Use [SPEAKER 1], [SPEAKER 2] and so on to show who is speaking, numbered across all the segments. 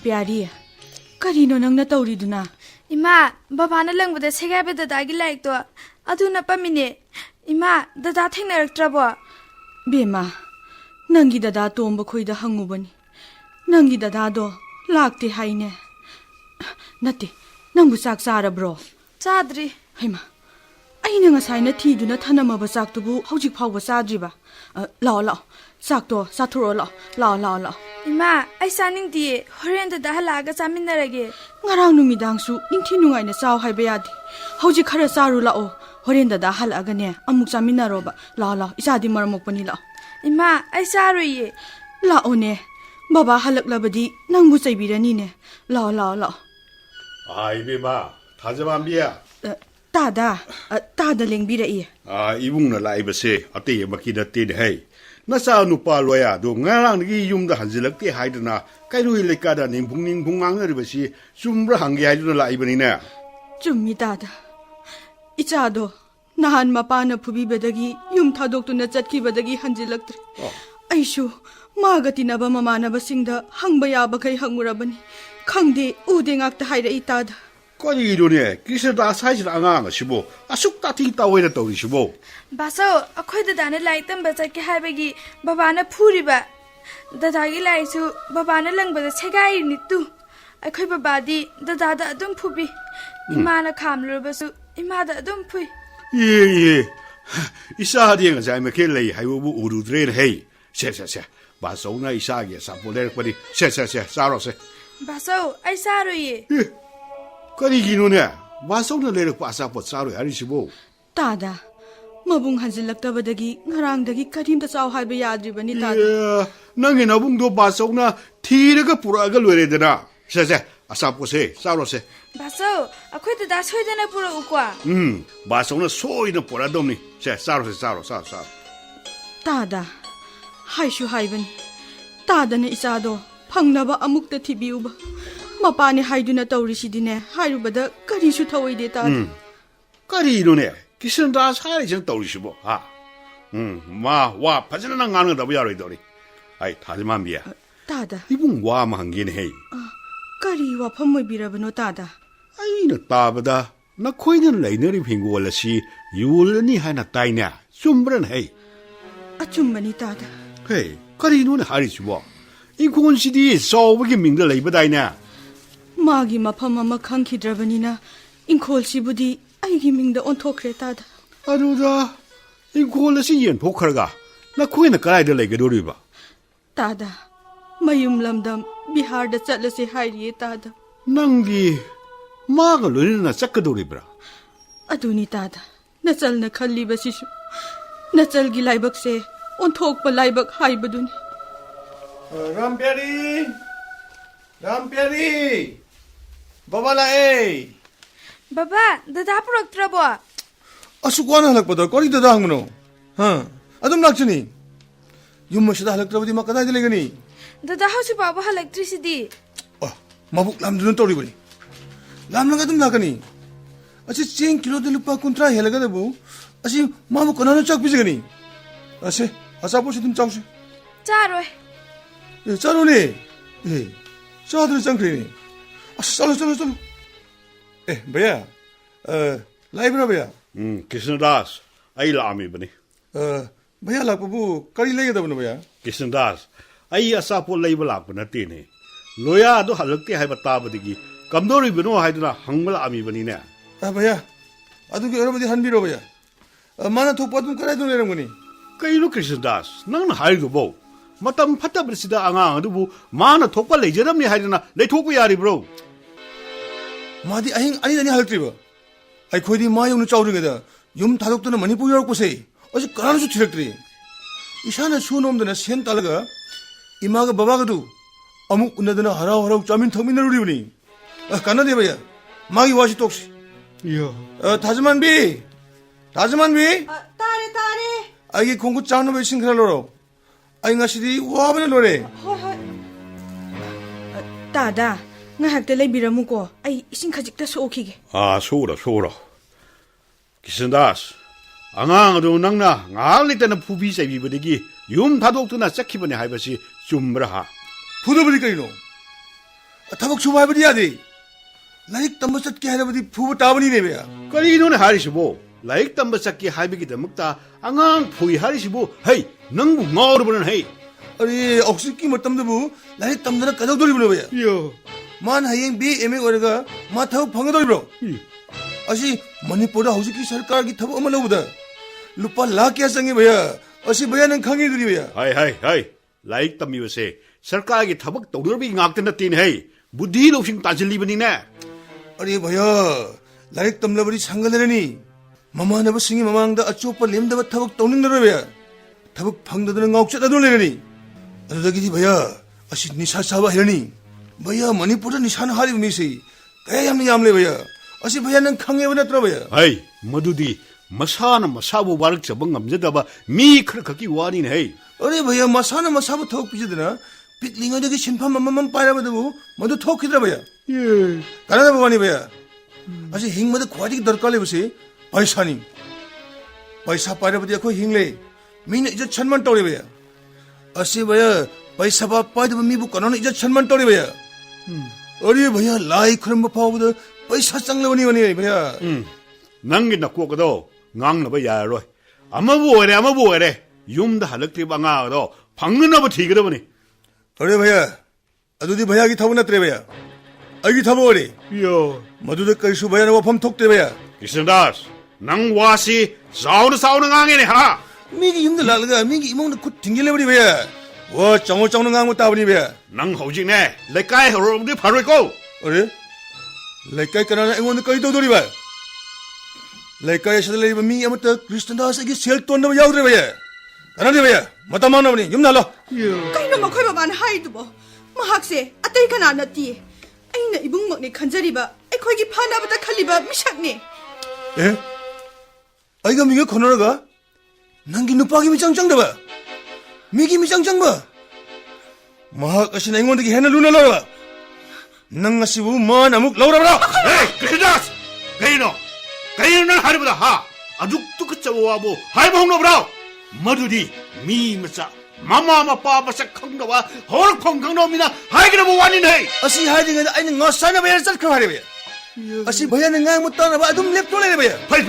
[SPEAKER 1] Rampiari, Karino Nanga Tauriduna.
[SPEAKER 2] Ima, Babana Lang with the Segabe the Dagi like to Aduna Pamine. Ima, the dating trouble.
[SPEAKER 1] Bema, Nangi Dada Tomba Kuida Hangubani. Nangi Dadado, Lakti Haine. Nati, Nambusak Sara bro.
[SPEAKER 2] Sadri.
[SPEAKER 1] Hima. I know a sign a tea do not Hanama Basak to go, Hoji Power Sadriba. La, Sakto, Saturo, la.
[SPEAKER 2] Ima, I signing the Horrenda Dahalaga Saminarage.
[SPEAKER 1] Ngaranumi Dangsu, Intinu in a Sao Hibeati. Hoji Karasarula o, Horrenda Dahalagane, Amuxamina roba, la, Isadi Marmopanila.
[SPEAKER 2] Ima, I sorry.
[SPEAKER 1] La one, Baba Halak Labadi, Nambusa Biranine, la.
[SPEAKER 3] Ay, Bima, Tazamambia.
[SPEAKER 1] Tada Lingbira.
[SPEAKER 3] Ibung na laibase, Ate Makida Tid Hay. Nasa Nupa Loya, do Narang Yum the Hanzilaki Hydana, Kairu Lekada, Nimpung Pungang Rivasi, Sumbra Hangi Hydra Ibanina.
[SPEAKER 1] Jummi Dada. Ichado, Nahan Mapana Pubi Badagi, Yum Tadok to Natsaki Badagi Hanzilactri. Aishu, Margatina Bamana Basinda, Hangbayabakai Hangurabani, Kangdi, Uding Acta Hida Itada.
[SPEAKER 3] Kodidone, Kisha Size Anga, Shibo, Asukta Tita way to Shibo.
[SPEAKER 2] Baso, a quite done like them, but I can have Babana Puriba. The Dagi likes you, Babana Lang, but the Segai in it too. I keep a body, the Dada don't puppy. Imana Kam Rubasu, Imada don't pui.
[SPEAKER 3] Ye, Isadian as I'm a kille, I will do drain hay. Says, Basona Isagi, Sapoler, says, Saros.
[SPEAKER 2] Baso, I sorry.
[SPEAKER 3] Kodidone, Basona let pass up what sorry, Arishibo.
[SPEAKER 1] Tada. Mabung Hanzilacta Badagi, Narang the Katim the Sao Hibayadri Banita.
[SPEAKER 3] Nangin Abung do Basona, Tiraga Puraga Luredena. Says, Asapose, Sarose.
[SPEAKER 2] Baso, a quite the dash with an apura.
[SPEAKER 3] Basona so in a Poradomi, says Saros.
[SPEAKER 1] Tada. Haishu Hiban. Tada ne Isado, Pangnaba Amukta Tibuba. Mapani Haiduna Taurisidine, Hairubada, Karishu Tawai de Tad.
[SPEAKER 3] Kodidone. Kishan das Harris and Torishibo, ha. Wa, Pajananga the Viaridori. I Tazamambia.
[SPEAKER 1] Tada.
[SPEAKER 3] Even warm hangin hay.
[SPEAKER 1] Kari Wapamo Birabano Tada.
[SPEAKER 3] I know Tabada, na Queen Liner Pingola see, you will need Hana Tina, Sumbran hay.
[SPEAKER 1] A chumbani Tada.
[SPEAKER 3] Hey, Kodidone Harris war. In Considy so beginning the labor dina.
[SPEAKER 1] Magi Mapama Makanki Drabanina, in Colsibudi. I giving the ontocretad.
[SPEAKER 3] Aduda, in Colasi and Pokerga, na Queen a guide like a doriba.
[SPEAKER 1] Tada, Mayum Lamdam, be hard at Satlasi Heidi Tada.
[SPEAKER 3] Nangi, Margalina Sakadoribra.
[SPEAKER 1] Aduni Tada, Natsal Nakali Basishu, Natsal Gilaibak say, on talk Balaibak Haibaduni.
[SPEAKER 4] Ramperi, Babala.
[SPEAKER 2] Baba, the Dapper trouble.
[SPEAKER 4] Asukwana Lakpada, Kori the Dangno. Adam Lakshani. You must have looked over the Makada Legani.
[SPEAKER 2] The house of Baba electricity.
[SPEAKER 4] Oh, Mabuk Lamdun Tori. Lamnagadam Lakani. As it's saying Kilo de Lupa contra Helagabu, as if Mamma Konana Chuck Bizani. I say, as I was in Chausi.
[SPEAKER 2] Taro.
[SPEAKER 4] Charone. Eh, Charles Sancrini. Solo. Eh, Bea, library.
[SPEAKER 3] Kissendas, I la me, Benny.
[SPEAKER 4] Bea Lapu, Kari Lega.
[SPEAKER 3] Kissendas, I asapo label up in a tine. Loya do Halaki have a tabadigi. Come no Ribino Hydra, Humble Ami Benina.
[SPEAKER 4] Bea, I do get over the hand over here. A man to put on money.
[SPEAKER 3] Kaino Kissendas, none hide the bow. Matam Patabrisida Anga, Mana Topa Legerami Hydra, they took we are bro.
[SPEAKER 4] Madi, I ain't any haltriver. I could in my own child together. Yum Talok to the Manipuri or say, was a carnage trajectory. Ishana Sunum than a Sien Talaga, Imaga Babagadu, Amuk Nadana Hara, Jamin Tomina Runi. A Canada, Magi Washi talks.
[SPEAKER 3] Yeah.
[SPEAKER 4] Tasman B.
[SPEAKER 1] Tari.
[SPEAKER 4] I get Kongu Chano Wishing Hello. I actually woman Lore.
[SPEAKER 1] Tada. I have the Labiramuko. I think I just okay.
[SPEAKER 3] Sora. Kissendas. Anga do Nanga, Nali than a Pubi say with the gi. Yum Tadok to Nasaki when I have a Sumbraha.
[SPEAKER 4] Pudobricano. ꯊꯕꯛ ꯁꯨꯕ ꯍꯥꯏꯕꯗꯤ ꯌꯥꯗꯦ ꯂꯥꯏꯔꯤꯛ ꯇꯝꯕ ꯆꯠꯀꯦ ꯍꯥꯏꯔꯕꯗꯤ ꯐꯨꯕ ꯇꯥꯕꯅꯤꯅꯦ ꯕꯌꯥ
[SPEAKER 3] ꯀꯔꯤꯅꯣꯅꯦ ꯍꯥꯏꯔꯤꯁꯤꯕꯣ ꯂꯥꯏꯔꯤꯛ ꯇꯝꯕ ꯆꯠꯀꯦ ꯍꯥꯏꯕꯒꯤꯗꯃꯛꯇ ꯑꯉꯥꯡ ꯐꯨꯏ ꯍꯥꯏꯔꯤꯁꯤꯕꯨ ꯍꯩ ꯅꯪꯕꯨ ꯉꯥꯎꯔꯕꯅ ꯍꯩ
[SPEAKER 4] ꯑꯔꯦ ꯍꯧꯖꯤꯛꯀꯤ ꯃꯇꯝꯗꯕꯨ ꯂꯥꯏꯔꯤꯛ ꯇꯝꯗꯅ ꯀꯩꯗꯧꯗꯣꯔꯤꯕꯅꯣ ꯕꯌꯥ
[SPEAKER 3] ꯌꯣ
[SPEAKER 4] ꯃꯥꯅ ꯍꯌꯦꯡ BA MA ꯑꯣꯏꯔꯒ ꯃꯥ ꯊꯕꯛ ꯐꯪꯒꯗꯧꯔꯤꯕ꯭ꯔꯣ ꯑꯁꯤ ꯃꯅꯤꯄꯨꯔꯗ ꯍꯧꯖꯤꯛꯀꯤ ꯁꯔꯀꯥꯔꯒꯤ ꯊꯕꯛ ꯑꯃ ꯂꯧꯕꯗ ꯂꯨꯄꯥ ꯂꯥꯈ ꯀꯌꯥ ꯆꯪꯉꯤ ꯕꯌꯥ ꯑꯁꯤ ꯕꯌꯥ ꯅꯪ ꯈꯪꯉꯤꯗꯨꯅꯤ ꯕꯌꯥ
[SPEAKER 3] ꯍꯥꯏ ꯂꯥꯏꯔꯤꯛ ꯇꯝꯃꯤꯕꯁꯦ ꯁꯔꯀꯥꯔꯒꯤ ꯊꯕꯛ ꯇꯧꯗꯧꯔꯕꯒꯤ ꯉꯥꯛꯇ ꯅꯠꯇꯦꯅꯦ ꯍꯩ ꯕꯨද්ධꯤ ꯂꯧꯁꯤꯡ ꯇꯥꯟꯁꯤꯜꯂꯤꯕꯅꯤꯅꯦ
[SPEAKER 4] ꯑꯔꯦ ꯚꯌꯥ ꯂꯥꯏꯔꯤꯛ ꯇꯝꯂꯕꯗꯤ ꯁꯪꯒꯂꯔꯅꯤ ꯃꯃꯥꯟꯅꯕꯁꯤꯡꯒꯤ ꯃꯃꯥꯡꯗ ꯑꯆꯣꯞꯄ ꯂꯦꯝꯗꯕ ꯊꯕꯛ ꯇꯧꯅꯤꯡꯗꯔꯣꯏ ꯚꯌꯥ ꯊꯕꯛ ꯐꯪꯗꯗꯅ ꯉꯥꯎꯆꯠꯂꯗꯨꯅ ꯂꯩꯔꯅꯤ ꯑꯗꯨꯗꯒꯤꯗꯤ ꯚꯌꯥ ꯑꯁꯤ ꯅꯤꯁꯥ ꯆꯥꯕ ꯍꯩꯔꯅꯤ ꯚꯌꯥ ꯃꯅꯤꯄꯨꯔꯗ ꯅꯤꯁꯥꯅ ꯍꯥꯔꯤꯕ ꯃꯤꯁꯤ ꯀꯌꯥ ꯌꯥꯝꯅ ꯌꯥꯝꯂꯦ ꯚꯌꯥ ꯑꯁꯤ ꯚꯌꯥ ꯅꯪ ꯈꯪꯉꯦꯕ ꯅꯠꯇ꯭ꯔꯣ ꯚꯌꯥ
[SPEAKER 3] ꯍꯩ ꯃꯗꯨꯗꯤ ꯃꯁꯥꯅ ꯃꯁꯥꯕꯨ ꯋꯥꯔꯛꯆꯕ ꯉꯝꯖꯗꯕ ꯃꯤ ꯈꯔ ꯈꯛꯀꯤ ꯋꯥꯅꯤꯅꯦ ꯍꯩ
[SPEAKER 4] ꯑꯔꯦ ꯚꯌꯥ ꯃꯁꯥꯅ ꯃꯁꯥꯕꯨ ꯊꯕꯛ ꯄꯤꯖꯗꯅ ꯄꯤꯛꯂꯤꯉꯩꯗꯒꯤ ꯁꯤꯟꯐꯝ ꯑꯃꯃꯝ ꯄꯥꯏꯔꯕꯗꯨꯕꯨ ꯃꯗꯨ ꯊꯣꯛꯈꯤꯗ꯭ꯔꯥ ꯚꯌꯥ ꯀꯥꯟꯅꯗꯕ ꯋꯥꯅꯤ ꯚꯌꯥ ꯑꯁꯤ ꯍꯤꯡꯕꯗ ꯈ꯭ꯋꯥꯏꯗꯒꯤ ꯗꯔꯀꯥꯔ ꯂꯩꯕꯁꯤ ꯄꯩꯁꯥꯅꯤ पैसा पाइरबदी अखोई हिंगले मीन इज्जत सम्मान तौरे भैया असी भैया पैसा पाइदब मीबु कनान इज्जत सम्मान तौरे भैया अरे भैया लाई खरम फावद पैसा चंगलबनी बनी भैया
[SPEAKER 3] नंगी नकोकदो ngangnaba yaroi amabu ore yumda halaktriba angado fangnaba thigradabani
[SPEAKER 4] अरे भैया अदुदी भैया की थबु नत्रे भैया अगी थबु ओरे
[SPEAKER 3] यो
[SPEAKER 4] मदुद कइसु भैया न वफम थोकते भैया
[SPEAKER 3] कृष्णदास नंग वासी साउन ngange ha
[SPEAKER 4] मीगी युमद लालगा मीगी इमोंद खुद थिंगिलेबडी भैया वो चौनो ngangu ताबनी भैया
[SPEAKER 3] नंग हौजिने लेकाय हरोबदि फारोइको
[SPEAKER 4] अरे लेकाय कनाना एंगोंद कइ तौदोरी भैया लेकाय सद लेबा मी अमत कृष्णदास की सेल तोंदब याउद्रे भैया कनादि भैया मतमानबनी युम नालो
[SPEAKER 1] कइनो मखोय बाबान हाइदुबो महाकसे अतै कना नति अइना इबुंगमकने खंजरिबा अखोयगी फानाबदा खलिबा मिसकने
[SPEAKER 4] ए अइगा मिगे खनरगा नंगी नुपागी मिचंग चंगदबा मिगी मिचंग चंगबा महाक असिना एंगोंदगी हेना लुना लरबा नंग असिबु मान अमुक लौरबरा
[SPEAKER 3] ए कृष्णदास कइनो हारिबदा हा अदुक तुक चवाबो हाइबा होंगनब्रा मधुदी मी मचा मामा मपा मसक खंगदवा होर खंगनो मिना हाइगदबो वानि नै
[SPEAKER 4] असी हाइदिंग आइना ngosana बेर चलखर हारे भैया असी भैया न ngang मुत्तानबा अदुम लेपतो ले भैया
[SPEAKER 3] फै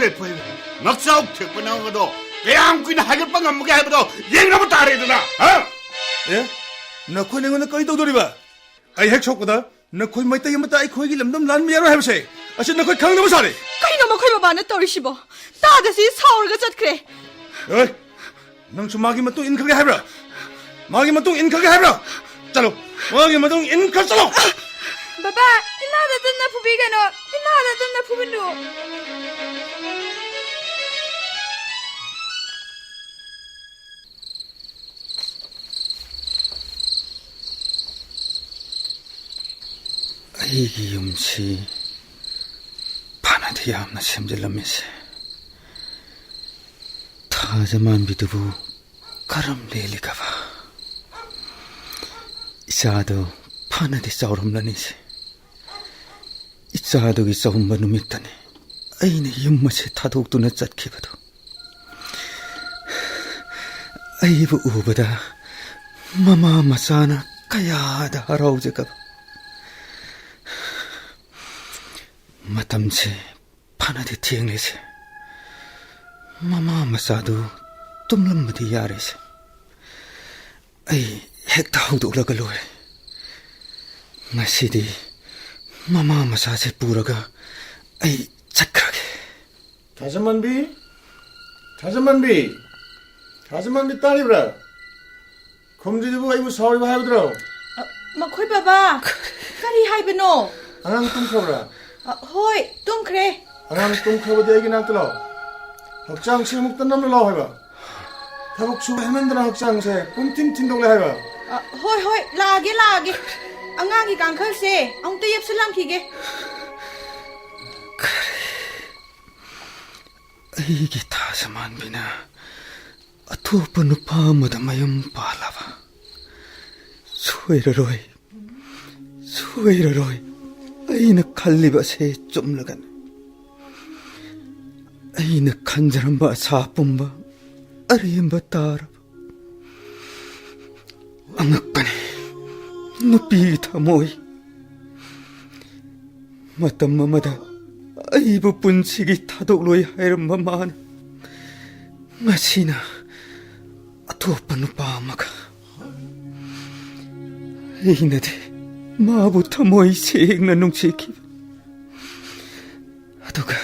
[SPEAKER 3] नक्साउ थेपनागदो कयाम कुइना हाइगपा ngमगे हाइबदो येंगनबो तारेदना हा
[SPEAKER 4] ए नखोय नेंगोन कइ तौदोरिबा आइ हेक सोकदा नखोय मैतै मता आइ खोयगी लमदम लान मियारो हाइबसे असी नखोय खंगनबो सारे
[SPEAKER 1] कइनो मखोय बाबान तौरिसिबो तादसी साउरगा चतख्रे
[SPEAKER 4] ए नंसु मागी मतु इनखगे हाइब्रा मागी मतु इनखगे हाइब्रा चलो मागी मतु इनखग चलो
[SPEAKER 2] बाबा इनादा तन्ना फुबिगनो इनादा तन्ना फुबिनु
[SPEAKER 5] ꯑꯩꯒꯤ ꯌꯨꯝꯁꯤ ꯐꯅꯗꯤ ꯌꯥꯝꯅ ꯁꯦꯝꯖꯤꯜꯂꯝꯃꯤꯁꯦ ꯊꯥꯖꯃꯥꯟꯕꯤꯗꯨꯕꯨ ꯀꯔꯝ ꯂꯦꯜꯂꯤꯒꯕ ꯏꯆꯥꯗꯣ ꯐꯅꯗꯤ ꯆꯥꯎꯔꯝꯂꯅꯤꯁꯦ ꯏꯆꯥꯗꯨꯒꯤ ꯆꯥꯎꯝꯕ ꯅꯨꯃꯤꯠꯇꯅꯤ ꯑꯩꯅ ꯌꯨꯝ ꯑꯁꯤ ꯊꯥꯗꯣꯛꯇꯨꯅ ꯆꯠꯈꯤꯕꯗꯣ ꯑꯩꯕꯨ ꯎꯕꯗ ꯃꯃꯥ ꯃꯆꯥꯅ ꯀꯌꯥꯗ ꯍꯔꯥꯎꯖꯒꯕ ꯃꯇꯝꯁꯦ ꯐꯅꯗꯤ ꯊꯦꯡꯂꯦꯁꯦ ꯃꯃꯥ ꯃꯆꯥꯗꯨ ꯇꯨꯝꯂꯝꯕꯗꯤ ꯌꯥꯔꯦꯁꯦ ꯑꯩ ꯍꯦꯛꯇ ꯍꯧꯗꯣꯛꯂꯒ ꯂꯣꯏꯔꯦ ꯉꯁꯤꯗꯤ ꯃꯃꯥ ꯃꯆꯥꯁꯦ ꯄꯨꯔꯒ ꯑꯩ ꯆꯠꯈ꯭ꯔꯒꯦ
[SPEAKER 4] थाजमानबी तारिब्रा खुमजिदुबु आइबु सावरिबा हाइबद्रो
[SPEAKER 1] मखोय बाबा करी हाइबनो
[SPEAKER 4] आंग तुमखब्रा
[SPEAKER 1] होय तुमख्रे
[SPEAKER 4] आंग तुमखबदि आइगी नातलो हक्चांग से मुक्त नमनो लाव हाइबा थबक सु हेमंद्र हक्चांग से पुमथिं थिंदोले हाइबा
[SPEAKER 1] होय लागे अंगांगी कांखल से अंत येपसलांखिगे
[SPEAKER 5] ꯑꯩꯒꯤ ꯊꯥꯖꯃꯥꯟꯕꯤꯅ ꯑꯇꯣꯞꯄ ꯅꯨꯄꯥ ꯑꯃꯗ ꯃꯌꯨꯝ ꯄꯥꯜꯂꯕ ꯁꯣꯏꯔꯔꯣꯏ ꯑꯩꯅ ꯈꯜꯂꯤꯕꯁꯦ ꯆꯨꯝꯂꯒꯅꯤ ꯑꯩꯅ ꯈꯟꯖꯔꯝꯕ ꯑꯁꯥ ꯄꯨꯝꯕ ꯑꯔꯦꯝꯕ ꯇꯥꯔꯕ ꯑꯉꯛꯄꯅꯤ ꯅꯨꯄꯤꯒꯤ ꯊꯃꯣꯏ matam amada aibu punsigi thadoloi hairamba mana ngasina atopa nupa amaga ainade mabu thamoi sengna nungchiki aduga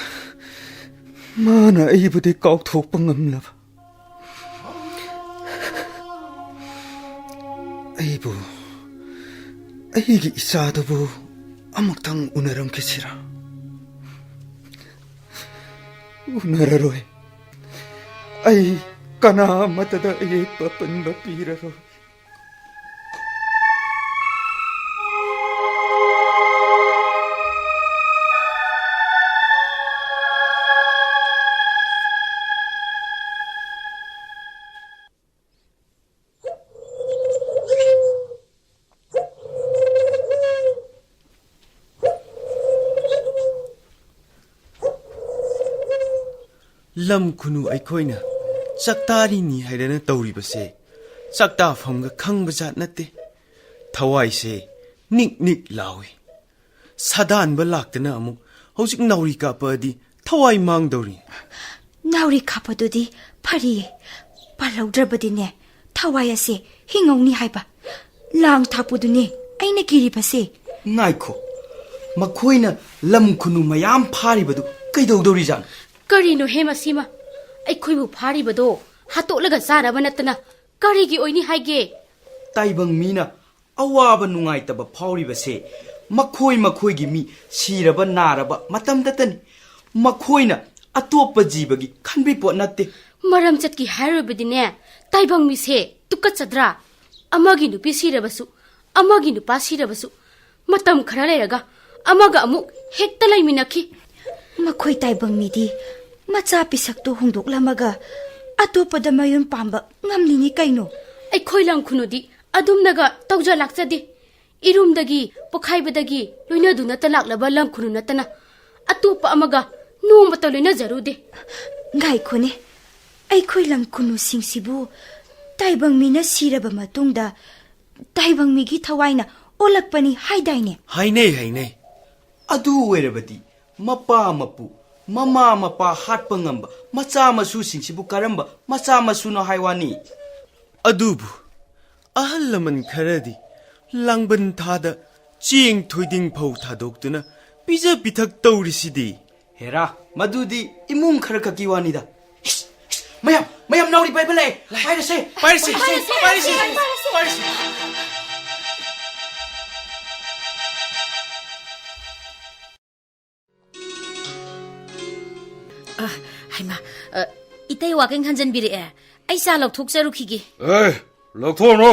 [SPEAKER 5] mana aibudi kautthokpa ngamlaba aibu aigi isadubu amuktang unaramkisira unararoi ai kana matada ayekpa panba piraroi
[SPEAKER 6] lam khunu aikhoina chaktari ni haidana tawri base chakta famga khangba jat natte thawai se nik nik lawi sadan ba laktana amuk hojik nauri ka padi thawai mang dori
[SPEAKER 7] nauri khapadudi phari palaudrabadine thawai ase hingongni haiba lang thapuduni aina kiri base
[SPEAKER 6] naikho makhoina lam khunu mayam phari badu kaidau dori jan
[SPEAKER 8] Karino hema sima aikhoibu phari bado hatolaga saraba natana karigi oini haige
[SPEAKER 6] taibang mina awaba nungai taba phauri base makhoi gi mi siraba naraba matam tatani makhoina atopa jibagi khanbi pot natte
[SPEAKER 8] maram chatki harobadine taibang mi se tukka chadra amagi nupi sirabasu amagi nupa sirabasu matam khara leraga amaga amuk hekta laiminakhi
[SPEAKER 7] makhoi taibang midi macha pisaktu hungdoklamaga atopada mayun pamba ngamlini kaino
[SPEAKER 8] aikhoi lang khunudi adumnaga tawja lakchadi irumdagi pokhaibadagi loina duna talaklaba lang khunu natana atopa amaga nomata loina jarude
[SPEAKER 7] ngai khone aikhoi lang khunu singsibu taibang mina siraba matungda taibang migi thawaina olakpani haidaine
[SPEAKER 6] hainei adu werabadi mapa mapu mama mapa hatpa ngamba macha masu singsibu karamba macha masu no haiwani adubu ahal laman kharadi langban thada ching thoiding phau thadoktuna pija pithak tawrisidi hera madudi imung khara ka kiwani da mayam nauri pai bale pairase
[SPEAKER 8] haima itay waking hanjan biri ay sa lok sarukigi
[SPEAKER 9] lokthonu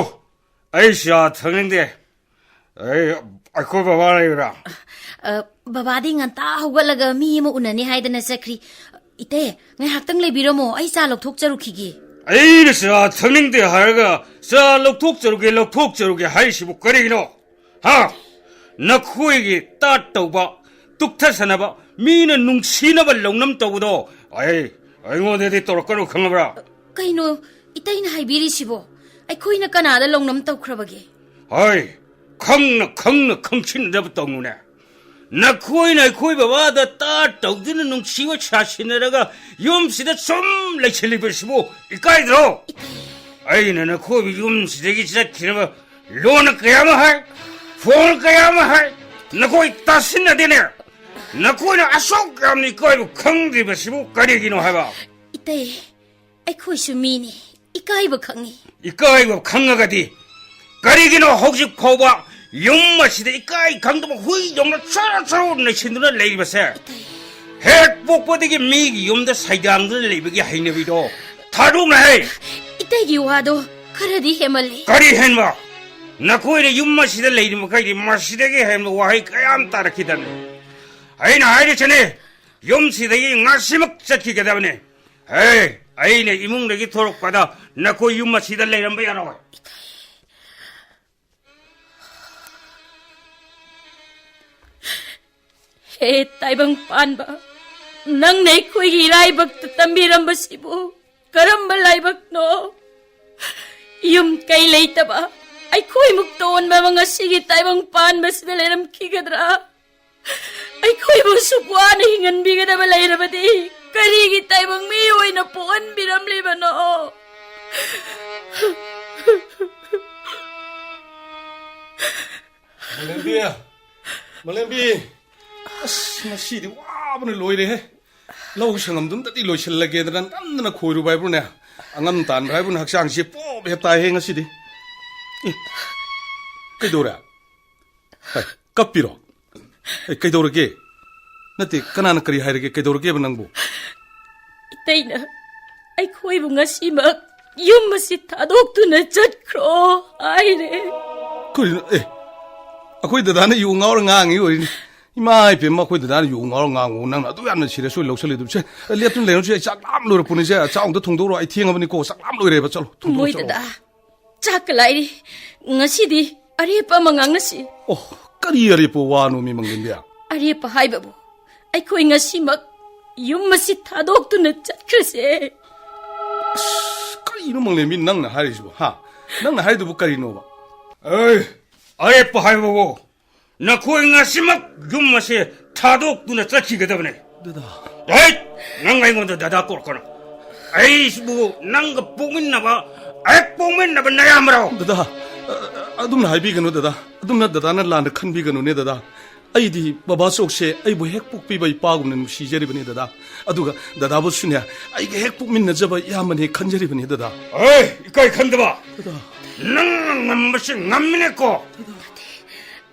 [SPEAKER 9] ai sha thanginde ai akho baba ra
[SPEAKER 8] babadi nganta hawalaga mi mo unani haidana sakri itay ngai haktang lebiramo ay sa lok sarukigi
[SPEAKER 9] ai sha thanginde haraga sa lokthok charuge hai sibu karino ha nakhuigi tat tawba tuktha sanaba mina nungsinaba longnam tawdo ai ngodedi torkanu khangabra
[SPEAKER 8] kaino itayna haibiri sibo ai khoina kanada longnam tawkhrabage
[SPEAKER 9] ai khangna khangchinjab tawngune nakhoina khoi babada ta tawdina nungsiwa chasinaraga yumsida som laichilibesibo ikaidro aina nakhobi yumsidagi chakhiraba lona kayama hai phone kayama hai nakoi tasinadine nakhoina asok gamni koibu khangdibesibo karigino haba
[SPEAKER 8] itay ai khoi sumini ikaiba khangi
[SPEAKER 9] ikaiba khangagadi karigino hojik phauba yummasida ikai khangdaba hui dongna chara naisinduna leibase hek pokpodigi migi yumda saidangda leibagi hainabido thadungna hai
[SPEAKER 8] itaygi wado kharadi hemalli
[SPEAKER 9] kari henma nakhoina yummasida leirima kaidi masidagi henma wahai kayam tarakidan aina hairechane yumsidagi ngasimak chatkigedabane aina imungdagi thorokpada nakho yummasida leiramba yaroi
[SPEAKER 8] he taibang panba nang nei khoi gi laibak tambiram basibu karamba laibak no yum kai leitaba ai khoi mukton ba mga sige taibang pan basida leram kigadra ꯑꯩꯈꯣꯏꯕꯨ ꯁꯨꯛ ꯋꯥꯅ ꯍꯤꯡꯍꯟꯕꯤꯒꯗꯕ ꯂꯩꯔꯕꯗꯤ ꯀꯔꯤꯒꯤ ꯇꯥꯏꯕꯪ ꯃꯤ ꯑꯣꯏꯅ ꯄꯣꯛꯍꯟꯕꯤꯔꯝꯂꯤꯕꯅꯣ?
[SPEAKER 4] Malembi, masih wabna loire he. Lau sangam dum tadi loisel lagi dan na khoiru bai bro ne. Angam tan bai bro haksang si po be tai he ngasi di. Kaidora. Kapiro. Kaidora ke. Nati kanana kari haire ke kaidora ke banangbu.
[SPEAKER 8] Itayna ꯑꯩꯈꯣꯏꯕꯨ ꯉꯁꯤꯃꯛ ꯌꯨꯝ ꯑꯁꯤ ꯊꯥꯗꯣꯛꯇꯨꯅ ꯆꯠꯈ꯭ꯔꯣ ꯍꯥꯏꯔꯦ.
[SPEAKER 4] Kuri akhoi dadana yu ngaur ngangi oini. Ima ipem akhoi dadana yu ngaur ngangu nang adu yamna sire so loksali du se. Leptun lenu se chak lam lor puni se chaung da thongdo ro ai thiengabani ko sak lam loire ba chalo.
[SPEAKER 8] Moi dada chak lairi ngasidi arepa mangangnasi.
[SPEAKER 4] Oh, kari arepa wanu mi mangindia.
[SPEAKER 8] Arepa haibabu ꯑꯩꯈꯣꯏ ꯉꯁꯤꯃꯛ ꯌꯨꯝ ꯑꯁꯤ ꯊꯥꯗꯣꯛꯇꯨꯅ ꯆꯠꯈ꯭ꯔꯁꯦ.
[SPEAKER 4] Karino manglembi nangna harisibu ha. Nangna haridubu karino ba.
[SPEAKER 9] 아예뻐 하이보고 나 고잉아 씨막 균맛에 타독 누나 짜치게다보네. 에이 난가 이건데 나다 꼴거나. 에이씨 뭐 난가 뽕했나봐. 아이 뽕했나봐 나야 아무라고.
[SPEAKER 4] Dada, adumna haibigano dada. Adumna dadana lana khanbigano ne dada. Aidi baba sokse aibu hekpuk piba ipagumna nusijari dada. Aduga dada bu sunya aige hekpuk minna jaba yamane khanjari bani dada.
[SPEAKER 9] 에이 이까이 간다봐. 난 남맛이 남미네꺼.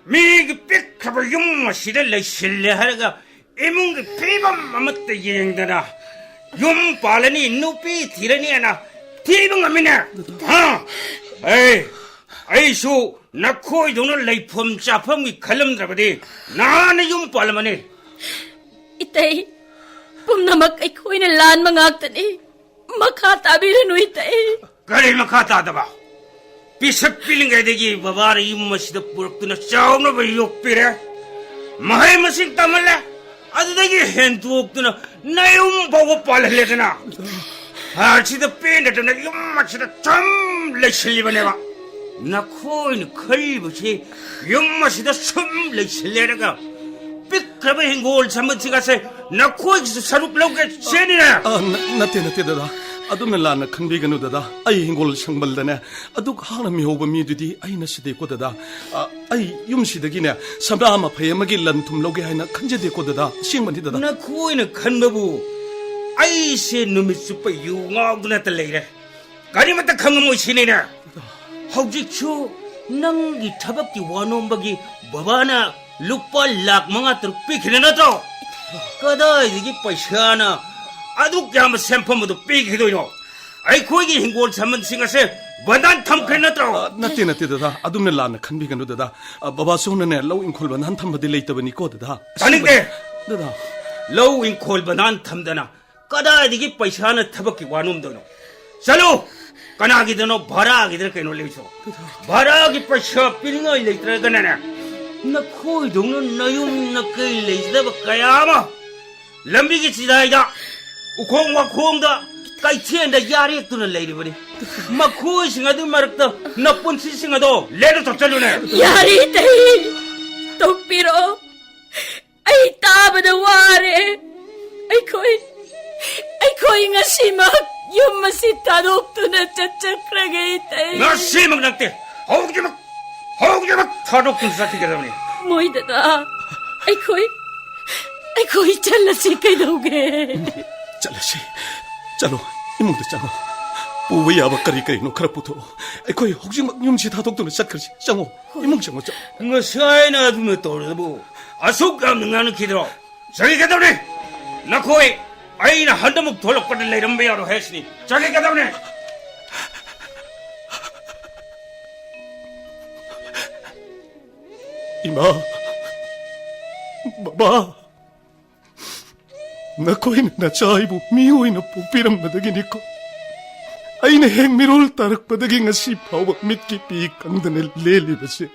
[SPEAKER 9] 미기 빽하고 용맛이를 내 신뢰하려가 이문기 피범 아무때 여행되나 용빨라니 누삐 디라니 하나 디범 남미네. 에이쇼 나 코이 돈을 레이폼 짜펌이 칼럼드라버디 나는 용빨라마니.
[SPEAKER 8] 이때이 뿜나막 ꯑꯩꯈꯣꯏꯅ ꯂꯥꯟꯕ ꯉꯥꯛꯇꯅꯤ. ꯃꯈꯥ ꯇꯥꯕꯤꯔꯅꯨ 이때이.
[SPEAKER 9] 그래 막하 따다봐. 비석 빌링가되기 바바를 이마시다 부럽드나 싸움을 욕비래. 마이마신 따말래. 아주다기 핸드 없드나 나용 보고 빨래잖아. 아치다 뺀다더나 이마시다 좀 레실리바네봐. 나 코인 걸리듯이 이마시다 좀 레실레라가. 삐크라바 행골 잠못지 가서 나 코이기서 사룩 lau게 세니네.
[SPEAKER 4] Nate dada. Adumna lana khanbigano dada. Ai hingol sangbaldana aduk hana mi hoba mi dudi ai na side ko dada. Ai yum sidagi ne samra ma phayamagi lanthum loge haina khanjade ko dada. Singmani dada.
[SPEAKER 9] 나 코이는 간바부 아이세 놈이 슈퍼 유ngauduna talleire. 가리마다 강모 시네나. 하우직초 낭기 타박기 와놈박이 바바나 루파 락 mga truk pikhin na to. Kada igi paisana aduk yam sempomodo pikhido no. Ai koigi hingol saman singase badan thamkhin na to.
[SPEAKER 4] Nate dada. Adumna lana khanbigano dada. Baba sona ne law inkhol ban thambadi leitabani ko dada.
[SPEAKER 9] Taningde
[SPEAKER 4] Dada.
[SPEAKER 9] low inkhol badan thamdana kada igi paisana thabaki wanom dono. Chalo kanagi dono bhara gidra kaino leiso. Bhara gi paisa piringa leitra ganana. 나 코이 동는 나용 나케이 레이즈다 바카야마 람비기 지다이다 우콩과 콩다 까이치엔다 야리액도는 레이리버니 마 코이 싱아도 마르다 나쁜 시싱아도 레도 적절루네.
[SPEAKER 8] 야리 이때이 똑비로 아이 따바다 와래 아이코이 ngasimak yung masita doktu나 쩌쩌크라게 이때이.
[SPEAKER 9] 나 시막 낙대 허우기막 타독군 사티게다보니.
[SPEAKER 8] Moi dada 아이코이 잘라시 kaidoge.
[SPEAKER 4] Chalasi. Chalo. Imungda chalo. Puwi aba kari no karaputo. Aikoy hoksing yumsi thadokduna chatkarsi. Chango. Imung chango cha.
[SPEAKER 9] ngasaina aduna tordabu asukam ngana kidro. 저기 게다보니 나 코이 아이나 한다목 돌럭거릴 레이럼비야로 했으니 저기 게다보니.
[SPEAKER 4] Ima, Baba, nakoy na chaibu mihoy na pupiram madagini ko. Ay na heng mirol tarak padaging asipaw at mitkipi kang danil leli ba siya.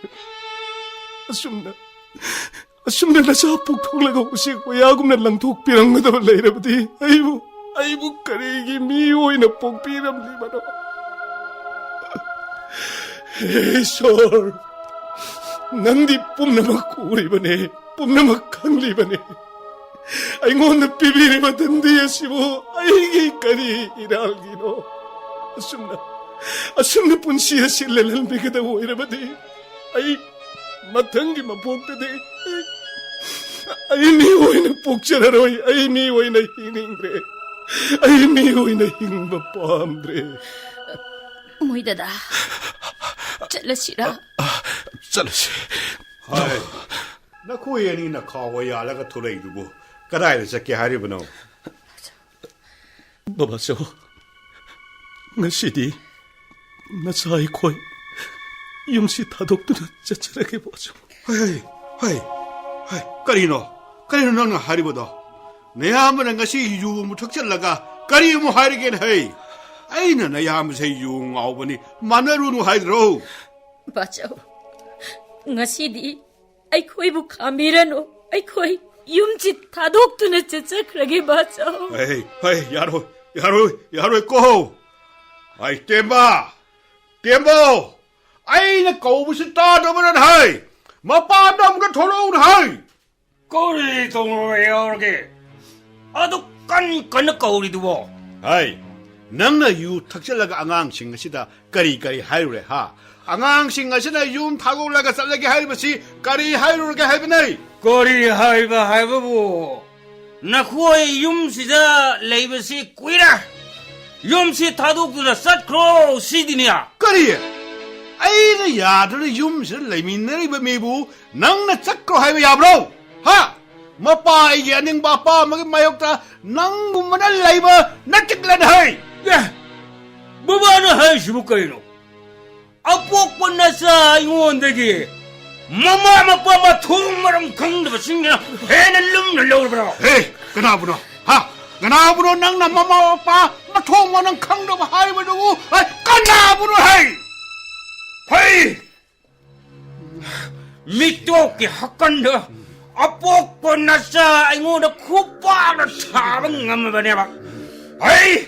[SPEAKER 4] Asum na nasa pugtulagaw ko siya kuyagum na lang tukpirang madawalay na pati. Aybu karigi mihoy na pupiram libano. Hey, sir. Nandi pum naman kuri ba ne? 뿜나막 강리바네. 아이고는 비비리마 든디에시고 아이게 까리 이랄기노. asumna pun siya silalan bigada wo irabadi ay matangi mapogtade ay mi woy na pugchararoy ay mi woy na hiningre ay mi woy na hingbapamdre
[SPEAKER 8] Moy dada Chalasira
[SPEAKER 4] Chalasi
[SPEAKER 3] Hai Nakuya ni nakawaya laga tulay dugo Karay sa kihari ba no
[SPEAKER 4] Babaso ngasi디 나사이 코이 юм시 다독들은 짜짜하게 보죠.
[SPEAKER 3] 하이 까리노 너는 하리보다 내 아무런 것이 유무 턱절라가 까리무 하리겐 하이 아이는 나 야무세 용 아우버니 마나루누 하이드로
[SPEAKER 8] 맞아 ngasi디 아이코이부 카미라노 아이코이 юм지 다독들은 짜짜하게 맞아
[SPEAKER 3] 하이 야로 꼬 아이 땜바 아이는 꼬부시 따더버는 하이 마빠남가 돌아온 하이
[SPEAKER 9] 꼬리 동로에 오르게 아도 깐깐나 꼬리 두고
[SPEAKER 3] 하이 낭나 유 탁절라가 앙앙싱 것이다 까리 하이루레 하 앙앙싱 것이나 윤 타고 올라가 쌀라게 하이버시 까리 하이루게 하이버네
[SPEAKER 9] 꼬리 하이바부 나 후에 юм시자 레이버시 꾸이라 юм시 다독들아 삿크로 시디니야
[SPEAKER 3] 까리 아이는 야들 юм시를 레민네리 버미부 낭나 짝고 하이버 야브로 하 마빠 이게 아닌 바빠 먹은 마역다 낭무만을 레이버 나찍란 하이
[SPEAKER 9] 야 뭐바는 하이시부까이노 아뽀 나사 이원데기 마빠 통마람 강도가 생겨나 해는 름을 넣어버려
[SPEAKER 3] 에이 그나부노 하 그나부노 낭나 마마 오빠 통마는 강도가 하이버 두고 까나부노 하이
[SPEAKER 9] 밑도끼 학간다 아뽀 나사 이원데 쿠빠를 타방 감아봐내봐 아이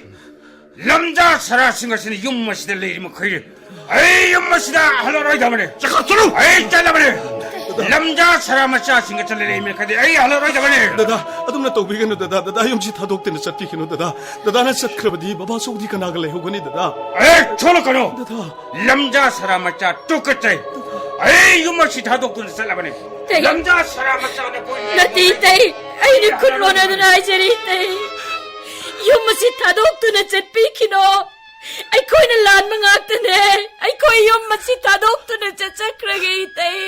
[SPEAKER 9] 남자 살아신 것은 윤맛이다 레이면 그게 아이 윤맛이다 하나로 잡아내
[SPEAKER 3] 잠깐 들어
[SPEAKER 9] 아이 잘라버려 남자 사람을 짜신 것처럼 레이면 그게 아이 하나로 잡아내
[SPEAKER 4] 다다 아둠나 또비게노 다다 юм시 다독들은 sat티기노 다다나 삿크라바디 바바소 어디가 나갈래 호거니 다다
[SPEAKER 9] 아이 저렇게노
[SPEAKER 4] 다다
[SPEAKER 9] 남자 사람을 짜 똑같이 아이 윤맛이 다독들은 잘라버려 남자 사람을 짜내 보이네
[SPEAKER 8] Natitay ay ni kunrona na na jaritay Yumasi tadoktunan sa pikino ay ko'y nalaan mga aktan ay ko'y yumasi tadoktunan sa sakragitay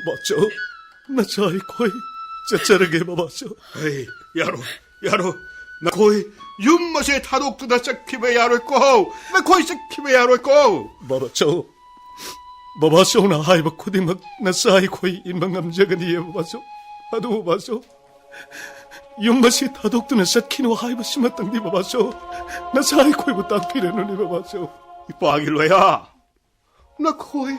[SPEAKER 4] 바바죠 나사이 코이 짜짜하게 바바죠
[SPEAKER 3] 에이 야로 나 거의 윤맛에 타독두다 짝키베 야로 있고 나 거의 짝키베 야로 있고
[SPEAKER 4] 바바죠 바바죠 나 하이바 코디막 나사이 코이 인방감자가니에 바바죠 아도 바바죠 윤맛이 다독두는 삿키노 하이바 심었던디 바바죠 나사이 코이부 딱 피레노니 바바죠
[SPEAKER 3] 이빠길로야 나 거의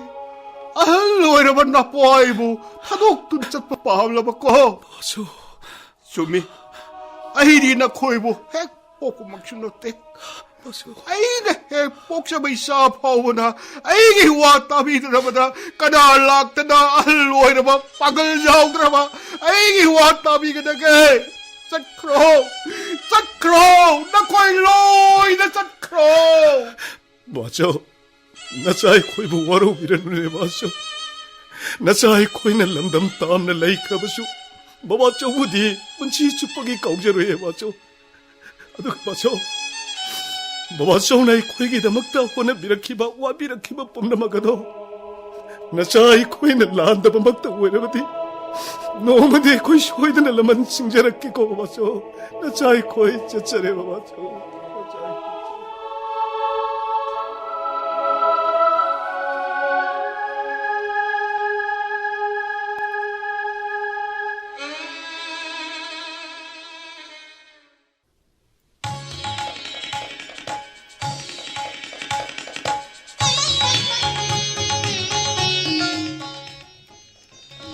[SPEAKER 3] 알로이라만 나 빠이부 타독두 짝빠 빠함라바고
[SPEAKER 4] 바바죠
[SPEAKER 3] 좀이 아이리 나 거의부 핵복고 막신노때
[SPEAKER 4] 바바죠
[SPEAKER 3] 아이네 핵복사바이 사파오나 아이게 와따비드라마다 까달락다나 알로이라마 빠글 자오드라마 아이게 와따비그다게 짝크로 나 거의 로이다 짝크로
[SPEAKER 4] 맞아 나사이 코이부 와로 비레노니 바바죠 나사이 코이는 람담 땀나 레이카바죠 바바죠 우디 문치 축복이 가우제로 해 바죠 아도 바죠 바바죠 나이 코이기다 먹다 호나 미라키바 와 미라키바 뽐나마가도 나사이 코이는 라한다바 먹다 오에라바디 노마데 코이 쇼이드나 라만 싱자라키고 바바죠 나사이 코이 짜짜레 바바죠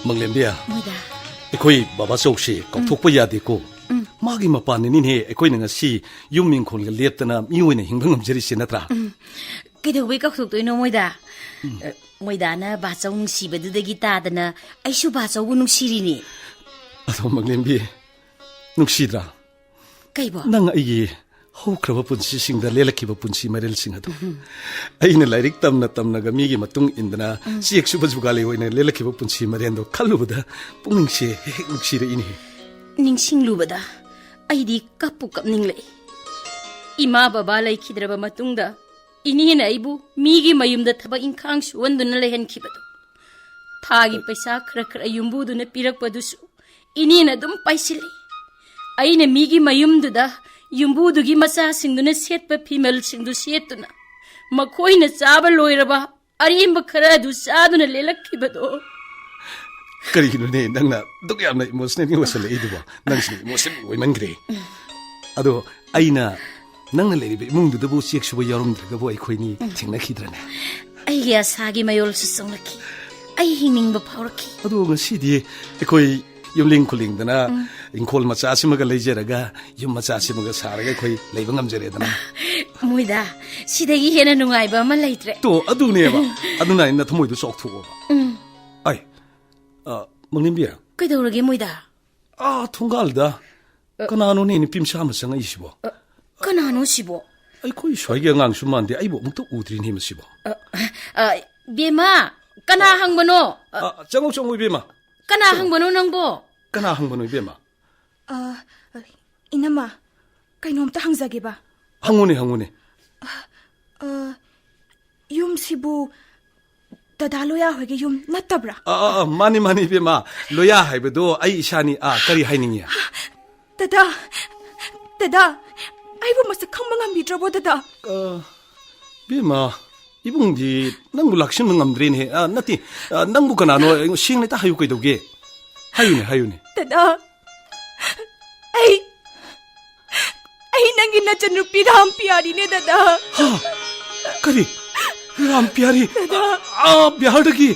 [SPEAKER 4] 멍렘비야
[SPEAKER 8] Moida
[SPEAKER 4] ꯑꯩꯈꯣꯏ ꯕꯥꯕꯥꯆꯧꯁꯤ ꯀꯥꯎꯊꯣꯛꯄ ꯌꯥꯗꯦꯀꯣ ꯃꯥꯒꯤ ꯃꯄꯥꯟꯅꯤꯅꯦ ꯑꯩꯈꯣꯏꯅ ꯉꯁꯤ ꯌꯨꯝ ꯏꯪꯈꯣꯜꯒ ꯂꯦꯞꯇꯅ ꯃꯤꯑꯣꯏꯅ ꯍꯤꯡꯕ ꯉꯝꯖꯔꯤꯁꯤ ꯅꯠꯇ꯭ꯔꯥ
[SPEAKER 8] Kaidaubay kauktuktoy no moida Moida na bachaw nung sibadudagi tadana ay siya bachaw nung sirini
[SPEAKER 5] ꯑꯗꯣ ꯃꯪꯂꯦꯝꯕꯤ ꯅꯨꯡꯁꯤꯗ꯭ꯔꯥ
[SPEAKER 8] ꯀꯩꯕꯣ
[SPEAKER 5] ꯅꯪ ꯑꯩꯒꯤ ꯍꯧꯈ꯭ꯔꯕ ꯄꯨꯟꯁꯤꯁꯤꯡꯗ ꯂꯦꯜꯂꯛꯈꯤꯕ ꯄꯨꯟꯁꯤ ꯃꯔꯦꯜꯁꯤꯡ ꯑꯗꯨ ꯑꯩꯅ ꯂꯥꯏꯔꯤꯛ ꯇꯝꯅꯒ ꯃꯤꯒꯤ ꯃꯇꯨꯡ ꯏꯟꯗꯅ ꯆꯦꯛ ꯁꯨꯕ ꯖꯨꯒꯥꯂꯤ ꯑꯣꯏꯅ ꯂꯦꯜꯂꯛꯈꯤꯕ ꯄꯨꯟꯁꯤ ꯃꯔꯦꯜꯗꯣ ꯈꯜꯂꯨꯕꯗ ꯄꯨꯛꯅꯤꯡꯁꯦ ꯍꯦꯛ ꯅꯨꯡꯁꯤꯔꯛꯏꯅꯦ
[SPEAKER 8] ꯅꯤꯡꯁꯤꯡꯂꯨꯕꯗ ꯑꯩꯗꯤ ꯀꯞꯄꯨ ꯀꯞꯅꯤꯡꯂꯛꯏ ꯏꯃꯥ ꯕꯕꯥ ꯂꯩꯈꯤꯗ꯭ꯔꯕ ꯃꯇꯨꯡꯗ ꯏꯅꯦꯅ ꯑꯩꯕꯨ ꯃꯤꯒꯤ ꯃꯌꯨꯝꯗ ꯊꯕꯛ ꯏꯟꯈꯥꯡ ꯁꯨꯍꯟꯗꯨꯅ ꯂꯩꯍꯟꯈꯤꯕꯗꯣ ꯊꯥꯒꯤ ꯄꯩꯁꯥ ꯈꯔ ꯌꯨꯝꯕꯨꯗꯨꯅ ꯄꯤꯔꯛꯄꯗꯨꯁꯨ ꯏꯅꯦꯅ ꯑꯗꯨꯝ ꯄꯥꯏꯁꯤꯜꯂꯤ ꯑꯩꯅ ꯃꯤꯒꯤ ꯃꯌꯨꯝꯗꯨꯗ ꯌꯨꯝꯕꯨꯗꯨꯒꯤ ꯃꯆꯥꯁꯤꯡꯗꯨꯅ ꯁꯦꯠꯄ ꯐꯤꯃꯦꯜꯁꯤꯡꯗꯨ ꯁꯦꯠꯇꯨꯅ ꯃꯈꯣꯏꯅ ꯆꯥꯕ ꯂꯣꯏꯔꯕ ꯑꯔꯦꯝꯕ ꯈꯔ ꯑꯗꯨ ꯆꯥꯗꯨꯅ ꯂꯦꯜꯂꯛꯈꯤꯕꯗꯣ
[SPEAKER 5] ꯀꯔꯤꯒꯤꯅꯣꯅꯦ ꯅꯪꯅ ꯑꯗꯨꯛ ꯌꯥꯝꯅ ꯏꯃꯣꯁꯅꯦꯜ ꯑꯣꯏꯁꯜꯂꯛꯏꯗꯨꯕꯣ ꯅꯪꯁꯤꯅ 이모ꯁꯅꯦꯜ ꯑꯣꯏꯃꯟꯈ꯭ꯔꯦ ꯑꯗꯣ ꯑꯩꯅ ꯅꯪꯅ ꯂꯩꯔꯤꯕ ꯏꯃꯨꯡꯗꯨꯗꯕꯨ ꯆꯦꯛ ꯁꯨꯕ ꯌꯥꯎꯔꯝꯗ꯭ꯔꯒꯕꯨ ꯑꯩꯈꯣꯏꯅꯤ ꯊꯦꯡꯅꯈꯤꯗ꯭ꯔꯅꯦ
[SPEAKER 8] ꯑꯩꯒꯤ ꯑꯁꯥꯒꯤ ꯃꯌꯣꯜꯁꯨ ꯆꯪꯂꯛꯈꯤ ꯑꯩ ꯍꯤꯡꯅꯤꯡꯕ ꯐꯥꯎꯔꯛꯈꯤ
[SPEAKER 5] ꯑꯗꯣ ꯉꯁꯤꯗꯤ ꯑꯩꯈꯣꯏ ꯌꯨꯝꯂꯤꯡ ꯈꯨꯂꯤꯡꯗꯅ ꯏꯪꯈꯣꯜ ꯃꯆꯥꯁꯤꯃꯒ ꯂꯩꯖꯔꯒ ꯌꯨꯝ ꯃꯆꯥꯁꯤꯃꯒ ꯁꯥꯔꯒ ꯑꯩꯈꯣꯏ ꯂꯩꯕ ꯉꯝꯖꯔꯦꯗꯅ
[SPEAKER 8] ꯃꯣꯏꯗ ꯁꯤꯗꯒꯤ ꯍꯦꯟꯅ ꯅꯨꯡꯉꯥꯏꯕ ꯑꯃ ꯂꯩꯇ꯭ꯔꯦ
[SPEAKER 5] ꯇꯣ ꯑꯗꯨꯅꯦꯕ ꯑꯗꯨꯅ ꯑꯩꯅ ꯊꯃꯣꯏꯗꯣ ꯆꯥꯎꯊꯣꯛꯑꯕ ꯑꯩ ꯃꯪꯂꯦꯝꯕꯤ
[SPEAKER 8] ꯀꯩꯗꯧꯔꯒꯦ ꯃꯣꯏꯗ
[SPEAKER 5] ꯊꯣꯡꯒꯥꯜꯗ ꯀꯅꯥꯅꯣꯅꯦ ꯅꯨꯄꯤ ꯃꯆꯥ ꯑꯃ ꯆꯪꯉꯛꯏꯁꯤꯕꯣ
[SPEAKER 8] ꯀꯅꯥꯅꯣ ꯁꯤꯕꯣ
[SPEAKER 5] ꯑꯩꯈꯣꯏ ꯁ꯭ꯋꯥꯏꯒꯤ ꯑꯉꯥꯡꯁꯨ ꯃꯥꯟꯗꯦ ꯑꯩꯕꯨ ꯑꯃꯨꯛꯇ ꯎꯗ꯭ꯔꯤꯅꯦ ꯃꯁꯤꯕꯣ
[SPEAKER 8] ꯕꯦꯃꯥ ꯀꯅꯥ ꯍꯪꯕꯅꯣ
[SPEAKER 5] ꯆꯪꯉꯣ 이ꯕꯦꯝꯃ
[SPEAKER 8] ꯀꯅꯥ ꯍꯪꯕꯅꯣ ꯅꯪꯕꯣ
[SPEAKER 5] ꯀꯅꯥ ꯍꯪꯕꯅꯣ 이ꯕꯦꯝꯃ
[SPEAKER 2] 이놈아 ꯀꯩꯅꯣꯝꯇ ꯍꯪꯖꯒꯦꯕ
[SPEAKER 5] hangone
[SPEAKER 2] ꯌꯨꯝꯁꯤꯕꯨ ꯗꯗꯥ ꯂꯣꯌꯥ ꯍꯣꯏꯒꯤ ꯌꯨꯝ ꯅꯠꯇꯕ꯭ꯔꯥ
[SPEAKER 5] mani 이ꯕꯦꯝꯃ loya 하이베도 아이 이샤니 kari 하이닝이야
[SPEAKER 2] dada 아이고 masak khangba ngambidrabo dada
[SPEAKER 5] 이베마 이봉디 낭부 락신은 ngam드리네 나티 낭부 가나노 시행내 다 하유 거이도게 하유네
[SPEAKER 2] dada ai nangi nachan rupi ram piarine dada
[SPEAKER 5] kari ram piari bihardagi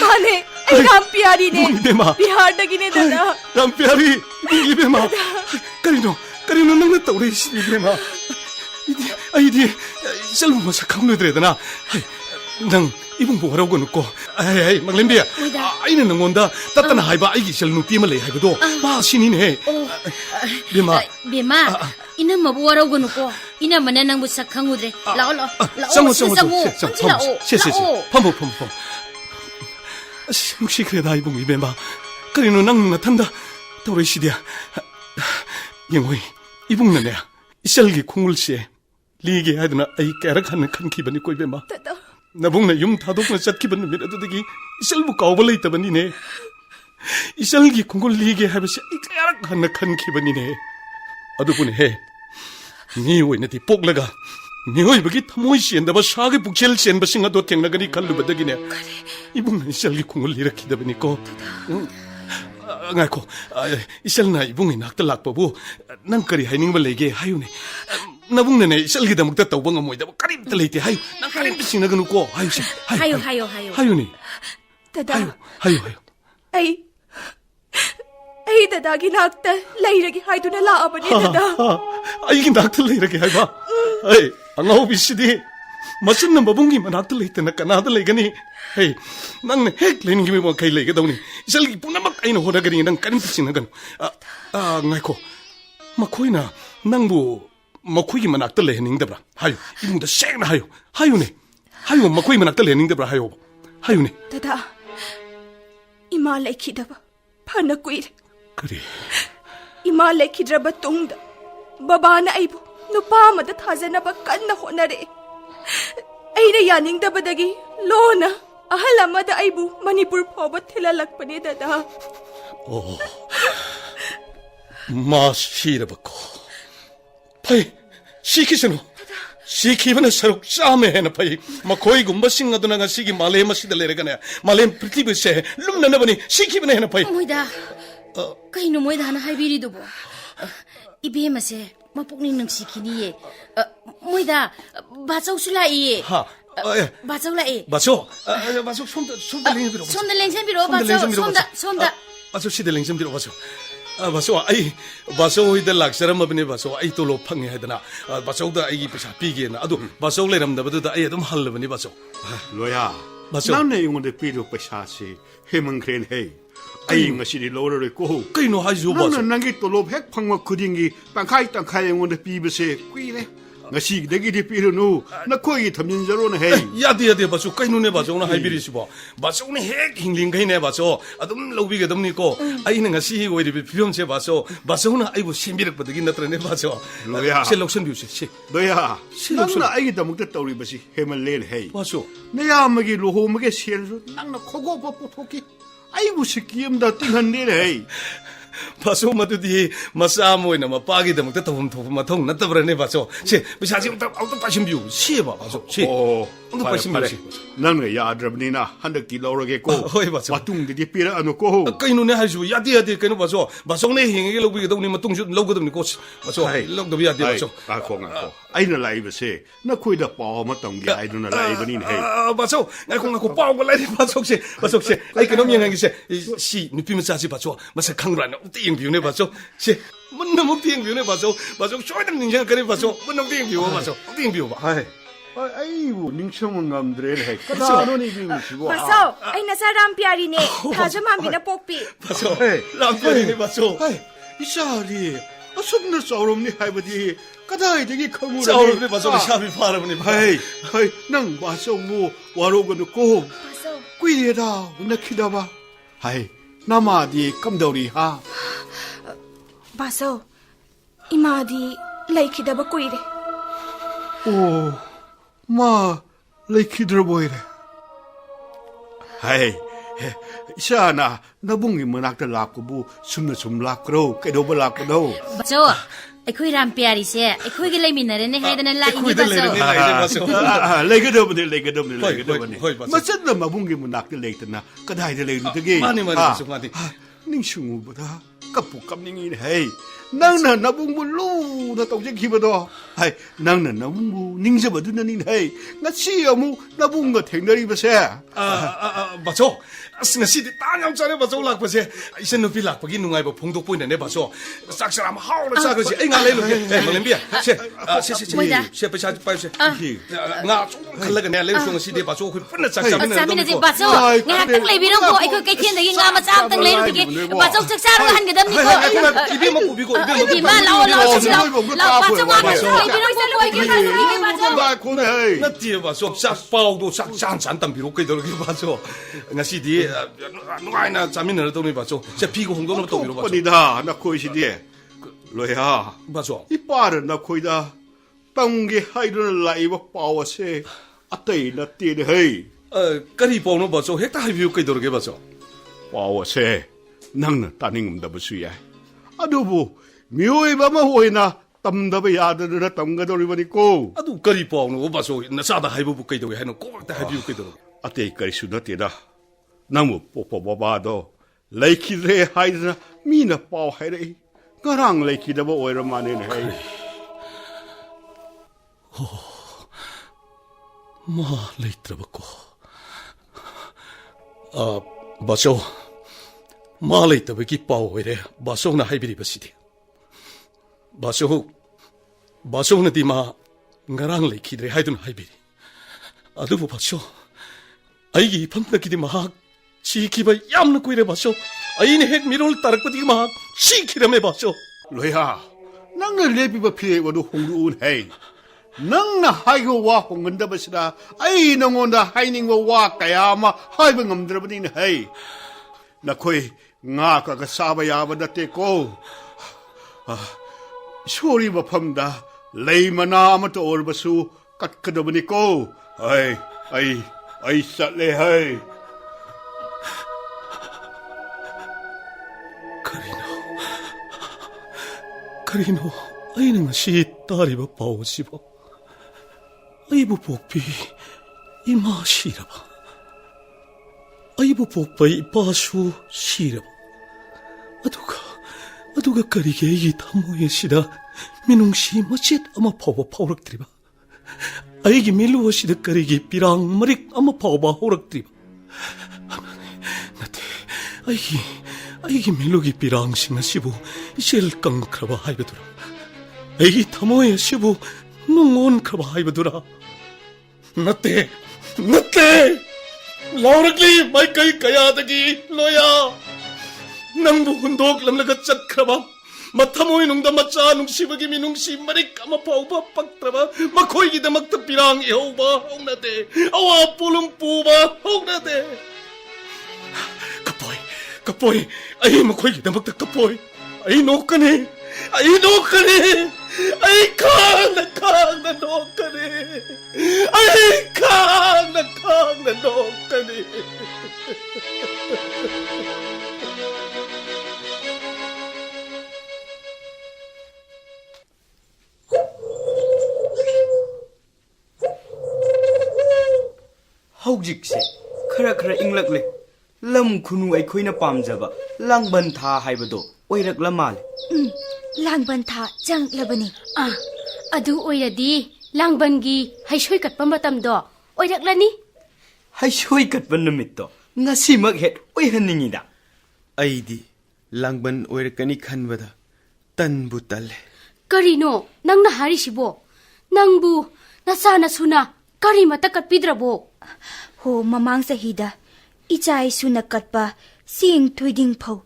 [SPEAKER 2] mane ai ram piarine
[SPEAKER 5] 이베마
[SPEAKER 2] bihardagiने dada
[SPEAKER 5] ram piari 이베마 karino nangna tawre 이베마 아이디 셀부 마사 강로드레다나 난 이분 보라고 놓고 아이 막렘비야 아이는 능온다 따따나 하이바 아이기 셀 누피만 레 하이고도 마 신이네
[SPEAKER 8] 베마 이는 뭐 보라고 놓고 이나 만나 낭부 sakangudre lao
[SPEAKER 5] 상호 펌 혹시 그래다 이분 이베마 그리노 낭 나탄다 도레시디야 영호이 이분은 내야 이셀기 콩물시에 리게 하드나 아이 깨락하는 칸 기분이 꼴베마 나봉나 윰 타독나 잣기분 미라도되기 이셀부 까오벌레 있다버니네 이셀기 콩골 리게 하면서 이 깨락하는 칸 기분이네 아두분이 해 니오이네디 뽁라가 니오이버기 타모이시 엔다바 샤게 북첼 센바싱가 도탱나가니 칼루바다기네 이분은 이셀기 콩골 리라키다버니고 ngài ko isel na ibung inak talak pabu nang kari haining ba lege hayune nabung ne isel gi damuk ta tawba ngamoi da karim ta leite hayu nang karim pising na ganu ko hayu se hayu ni
[SPEAKER 2] dada
[SPEAKER 5] hayu
[SPEAKER 2] ai dada gi nakta lairagi haiduna la abani dada
[SPEAKER 5] ai gi nakta lairagi haiba ai angau bisidi masun na babungi manakta leite na kanada legani hey nang ne hek lening gi mo kai lege dawni isel gi punamak aina hoda gari nang karim pising na ganu ngai ko makoina nangbu makoigi manakta lehening dabra hayu imunda segna hayu makoi manakta lehening dabra hayu ne
[SPEAKER 2] dada ima lekhidaba phana kuire
[SPEAKER 5] kari
[SPEAKER 2] ima lekhidraba tungda babana aibu nupa amada thajanaba kanna honare aina yaningdabadagi lona ahal amada aibu manipur phoba thilalakpane dada
[SPEAKER 5] 마시르바코 파이 시키스노 시키바나 사룩 싸메 해나 파이 마코이 굼바싱가도나가 시기 말레마 시달레레가네 말렘 프티브세 룸나나바니 시키바나 해나 파이
[SPEAKER 8] 모이다 kaino moida hana haibirido bo ibema se mapukning nang sikiniye moida bachau sulai
[SPEAKER 5] ha
[SPEAKER 8] bachau lai
[SPEAKER 5] bachau somda lengbiro
[SPEAKER 8] somda lengsenbiro somda
[SPEAKER 5] bachau sida lengsenbiro bachau ai bachau ida laksharam abne bachau ai tolo phange hadana bachau da ai pesa pige na adu bachau leram da badu da ai adum halbani bachau
[SPEAKER 3] loya
[SPEAKER 5] bachau
[SPEAKER 3] namne yungonde pido pesa se hemangkren hey 아이 ngasi lorore ko
[SPEAKER 5] kaino haiju ba
[SPEAKER 3] nang nangi tolop hek phangma khudingi tangkhai ngonde pibese kuile ngasi degi di pirunu na khoi thamjin jaro na hei
[SPEAKER 5] 야디 바소 까이누네 바소 나 하이비리시보 바소네 핵 힝링가이네 바소 아둠 로비게 덤니고 아이는 가시 오이리 비병체 바소 바소나 아이부 신비력 버득이 나트네 바소
[SPEAKER 3] 로야
[SPEAKER 5] 실록선 비우시 시
[SPEAKER 3] 너야
[SPEAKER 5] 실록선
[SPEAKER 3] nangna ai damukta tawri basi hemalel hei
[SPEAKER 5] 바소
[SPEAKER 3] naya magi loho mage shelru nangna khogo pa puthoki ai bu sikiamda tinghanne hei
[SPEAKER 5] 바소 마두디 마사모이나 마빠기 데목다 도움 마통 나타브라네 바소 시 비사지 아우도 빠신 비우 시에바 바소 시
[SPEAKER 3] 오
[SPEAKER 5] 빠신 비우
[SPEAKER 3] nangna yadrabnina handaki lorage ko
[SPEAKER 5] hoi baso
[SPEAKER 3] matung di pira anu ko
[SPEAKER 5] 까이누네 하이주 야디 까이누 바소 바소네 힝게 로비게 덤니 마통주 로거덤니 코 바소 로도 야디 바소
[SPEAKER 3] a ko nga ko aina lai base na khoida pa ma tongge aiduna lai banin hei
[SPEAKER 5] 바소 나콩 빠오고 라이 바소시 아이 그놈 영향이 시 누피면 자지 바소 마사 강라나 띵 비우네 바소 시 문나목 띵 비우네 바소 쇼당 닝샤 그래 바소 문나목 띵 비우 바소 띵 비우 바 하이
[SPEAKER 3] 아이고 닝청은 감드레 hei kada no ni bi sibo
[SPEAKER 7] 바소 아이 나사람 피아리네 타자맘비나 뽀삐
[SPEAKER 5] 바소 람피네 바소
[SPEAKER 3] 이샤리 asubna sauромni haibadi kadai degi khamura
[SPEAKER 5] 싸우르네 바소 샤비 파라브니
[SPEAKER 3] hei nang baso mu waroganu ko
[SPEAKER 7] 바소
[SPEAKER 3] kuireda unakidaba hai namadi kamdauri ha
[SPEAKER 7] 바소 이마디 레이키다바 꾸이레
[SPEAKER 3] 오 마 레이키드로 보이래 하이 이샤나 나붕이 문학들 락고부 숨나 숨 락그로 깨도버 락고도
[SPEAKER 8] 바소 아이쿠이 람피아리세 아이쿠이게 레미나레네 하이드나 라이니 바소
[SPEAKER 3] 레이그더버네 마찬나 마붕이 문학들 레이트나 까다이들 레이르드게
[SPEAKER 5] 마니 바소 마니
[SPEAKER 3] 닝숭우보다 까뿌 깜닝이네 헤이 nangna nabungbu lu na tawje khibado hai nangna nabungbu ningjabadunanin hai ngasi amu nabungga thengnari base
[SPEAKER 5] 바소 asna sidi tanyam chare baso lakpase isen nupi lakpagi nungai ba phongdok poina ne baso saksaram haula sagrasi ai nga lelo ke malembia se pesa pa se nga khallaga ne lelo song sidi baso khu punna saksamin ne
[SPEAKER 8] saksamin ne baso nga tang leibirong ko ai ko kai thien dagi nga ma cham tang leiru dige baso saksar han gadam ni ko
[SPEAKER 5] ibe ma kubi ko
[SPEAKER 8] ibe ma lao baso wa ma leibirong ko ai ke baso
[SPEAKER 3] ba khone hai
[SPEAKER 5] na tie baso sak pau do sak chan chan tam biro kai do ge baso nga sidi 누가이나 자민을 도미 봐줘. 제 비고 홍도는 또 미로 봐줘.
[SPEAKER 3] 어디다 나 코이시디. 로야.
[SPEAKER 5] 봐줘.
[SPEAKER 3] 이 빠른 나 코이다. 땅게 하이르는 라이브 빠워세. 아떼이 나 띠네 헤이.
[SPEAKER 5] 까리 보는 봐줘. 핵다 하이비우 꽤 도르게 봐줘.
[SPEAKER 3] 빠워세. 낭는 따닝음다 부수야. 아도부 묘의 밤아 호이나 땀다베 야드르나 땀가도리버니고.
[SPEAKER 5] 아도 까리 보는 거 봐줘. 나 사다 하이브 꽤 도게 하는 꼭다 하이비우 꽤 도르게.
[SPEAKER 3] 아떼이 까리 수나티다. namu popo babado leiki re haidna mina pau hairei garang leiki da bo oira mane ne hei
[SPEAKER 5] ma leitra bako baso ma leita baki pau oire baso na haibiri basidi baso na di ma garang leiki re haidna haibiri adubu baso aigi pamnakidi mahak 지키바 얌나 꾸이래 봤쇼 아이네 핵 미롤 따락바디 막 시키라메 봤쇼
[SPEAKER 3] 로야 낭나 레비바 피에와도 홍루운 헤이 낭나 하이고 와 홍근다 버시라 아이 낭온다 하이닝고 와 까야마 하이빙 엄드러버니네 헤이 나 코이 nga가 사바야바다 테고 소리 버fam다 레이마나 아마도 올버수 깎거더버니고 아이 쌀레 헤이
[SPEAKER 5] 카리노 아이는 시 딸이바 바오시바 아이부 복비 이마 시라바 아이부 복바이 바수 시라바 아두가 까리게 이 담모의 시다 민웅시 멋짓 아마 파워락드리바 아이기 밀루어 시다 까리게 비랑 머릭 아마 파워락드리바 나테 아이기 밀루기 비랑 싱나 시부 실 깡크라바 하이베두라 아이기 타모의 시부 농온 크라바 하이베두라 나때 라우르기 마이카이 까야다기 로야 ꯅꯪꯕꯨ ꯍꯨꯟꯗꯣꯛꯂꯝꯂꯒ ꯆꯠꯈ꯭ꯔꯕ ꯃꯊꯃꯣꯏ ꯅꯨꯡꯗ ꯃꯆꯥ ꯅꯨꯡꯁꯤꯕꯒꯤ ꯃꯤꯅꯨꯡꯁꯤ ꯃꯔꯤꯛ ꯑꯃ ꯐꯥꯎꯕ ꯄꯛꯇ꯭ꯔꯕ ꯃꯈꯣꯏꯒꯤꯗꯃꯛꯇ ꯄꯤꯔꯥꯡ ꯏꯍꯧꯕ ꯍꯧꯅꯗꯦ ꯑꯋꯥ ꯄꯣꯂꯨꯝ ꯄꯨꯕ ꯍꯧꯅꯗꯦ ꯀꯞꯄꯣꯏ ꯑꯩ ꯃꯈꯣꯏꯒꯤꯗꯃꯛꯇ ꯀꯞꯄꯣꯏ ꯑꯩ ꯅꯣꯛꯀꯅꯤ ꯑꯩ ꯈꯥꯡꯅ ꯅꯣꯛꯀꯅꯤ ꯑꯩ ꯈꯥꯡꯅ ꯅꯣꯛꯀꯅꯤ
[SPEAKER 6] ꯍꯧꯖꯤꯛꯁꯦ ꯈꯔ ꯏꯪꯂꯛꯂꯦ ꯂꯝ ꯈꯨꯅꯨ ꯑꯩꯈꯣꯏꯅ ꯄꯥꯝꯖꯕ ꯂꯥꯡꯕꯟ ꯊꯥ ꯍꯥꯏꯕꯗꯣ ꯑꯣꯏꯔꯛꯂ ꯃꯥꯜꯂꯦ
[SPEAKER 7] ꯂꯥꯡꯕꯟ ꯊꯥ ꯆꯪꯂꯕꯅꯤ
[SPEAKER 8] ꯑꯗꯨ ꯑꯣꯏꯔꯗꯤ ꯂꯥꯡꯕꯟꯒꯤ ꯍꯩꯁꯣꯏ ꯀꯠꯄ ꯃꯇꯝꯗꯣ ꯑꯣꯏꯔꯛꯂꯅꯤ
[SPEAKER 6] ꯍꯩꯁꯣꯏ ꯀꯠꯄ ꯅꯨꯃꯤꯠꯇꯣ ꯉꯁꯤꯃꯛ ꯍꯦꯛ ꯑꯣꯏꯍꯟꯅꯤꯡꯉꯤꯗ
[SPEAKER 10] ꯑꯩꯗꯤ ꯂꯥꯡꯕꯟ ꯑꯣꯏꯔꯛꯀꯅꯤ ꯈꯟꯕꯗ ꯇꯟꯕꯨ ꯇꯜꯂꯦ
[SPEAKER 8] ꯀꯔꯤꯅꯣ ꯅꯪꯅ ꯍꯥꯏꯔꯤꯁꯤꯕꯣ ꯅꯪꯕꯨ ꯅꯆꯥ ꯅꯁꯨꯅ ꯀꯔꯤꯃꯠꯇ ꯀꯠꯄꯤꯗ꯭ꯔꯕꯣ
[SPEAKER 7] ꯍꯣ ꯃꯃꯥꯡ ꯆꯍꯤꯗ ꯏꯆꯥ ꯏꯁꯨꯅ ꯀꯠꯄ ꯆꯦꯡ ꯊꯣꯏꯗꯤꯡ ꯐꯧ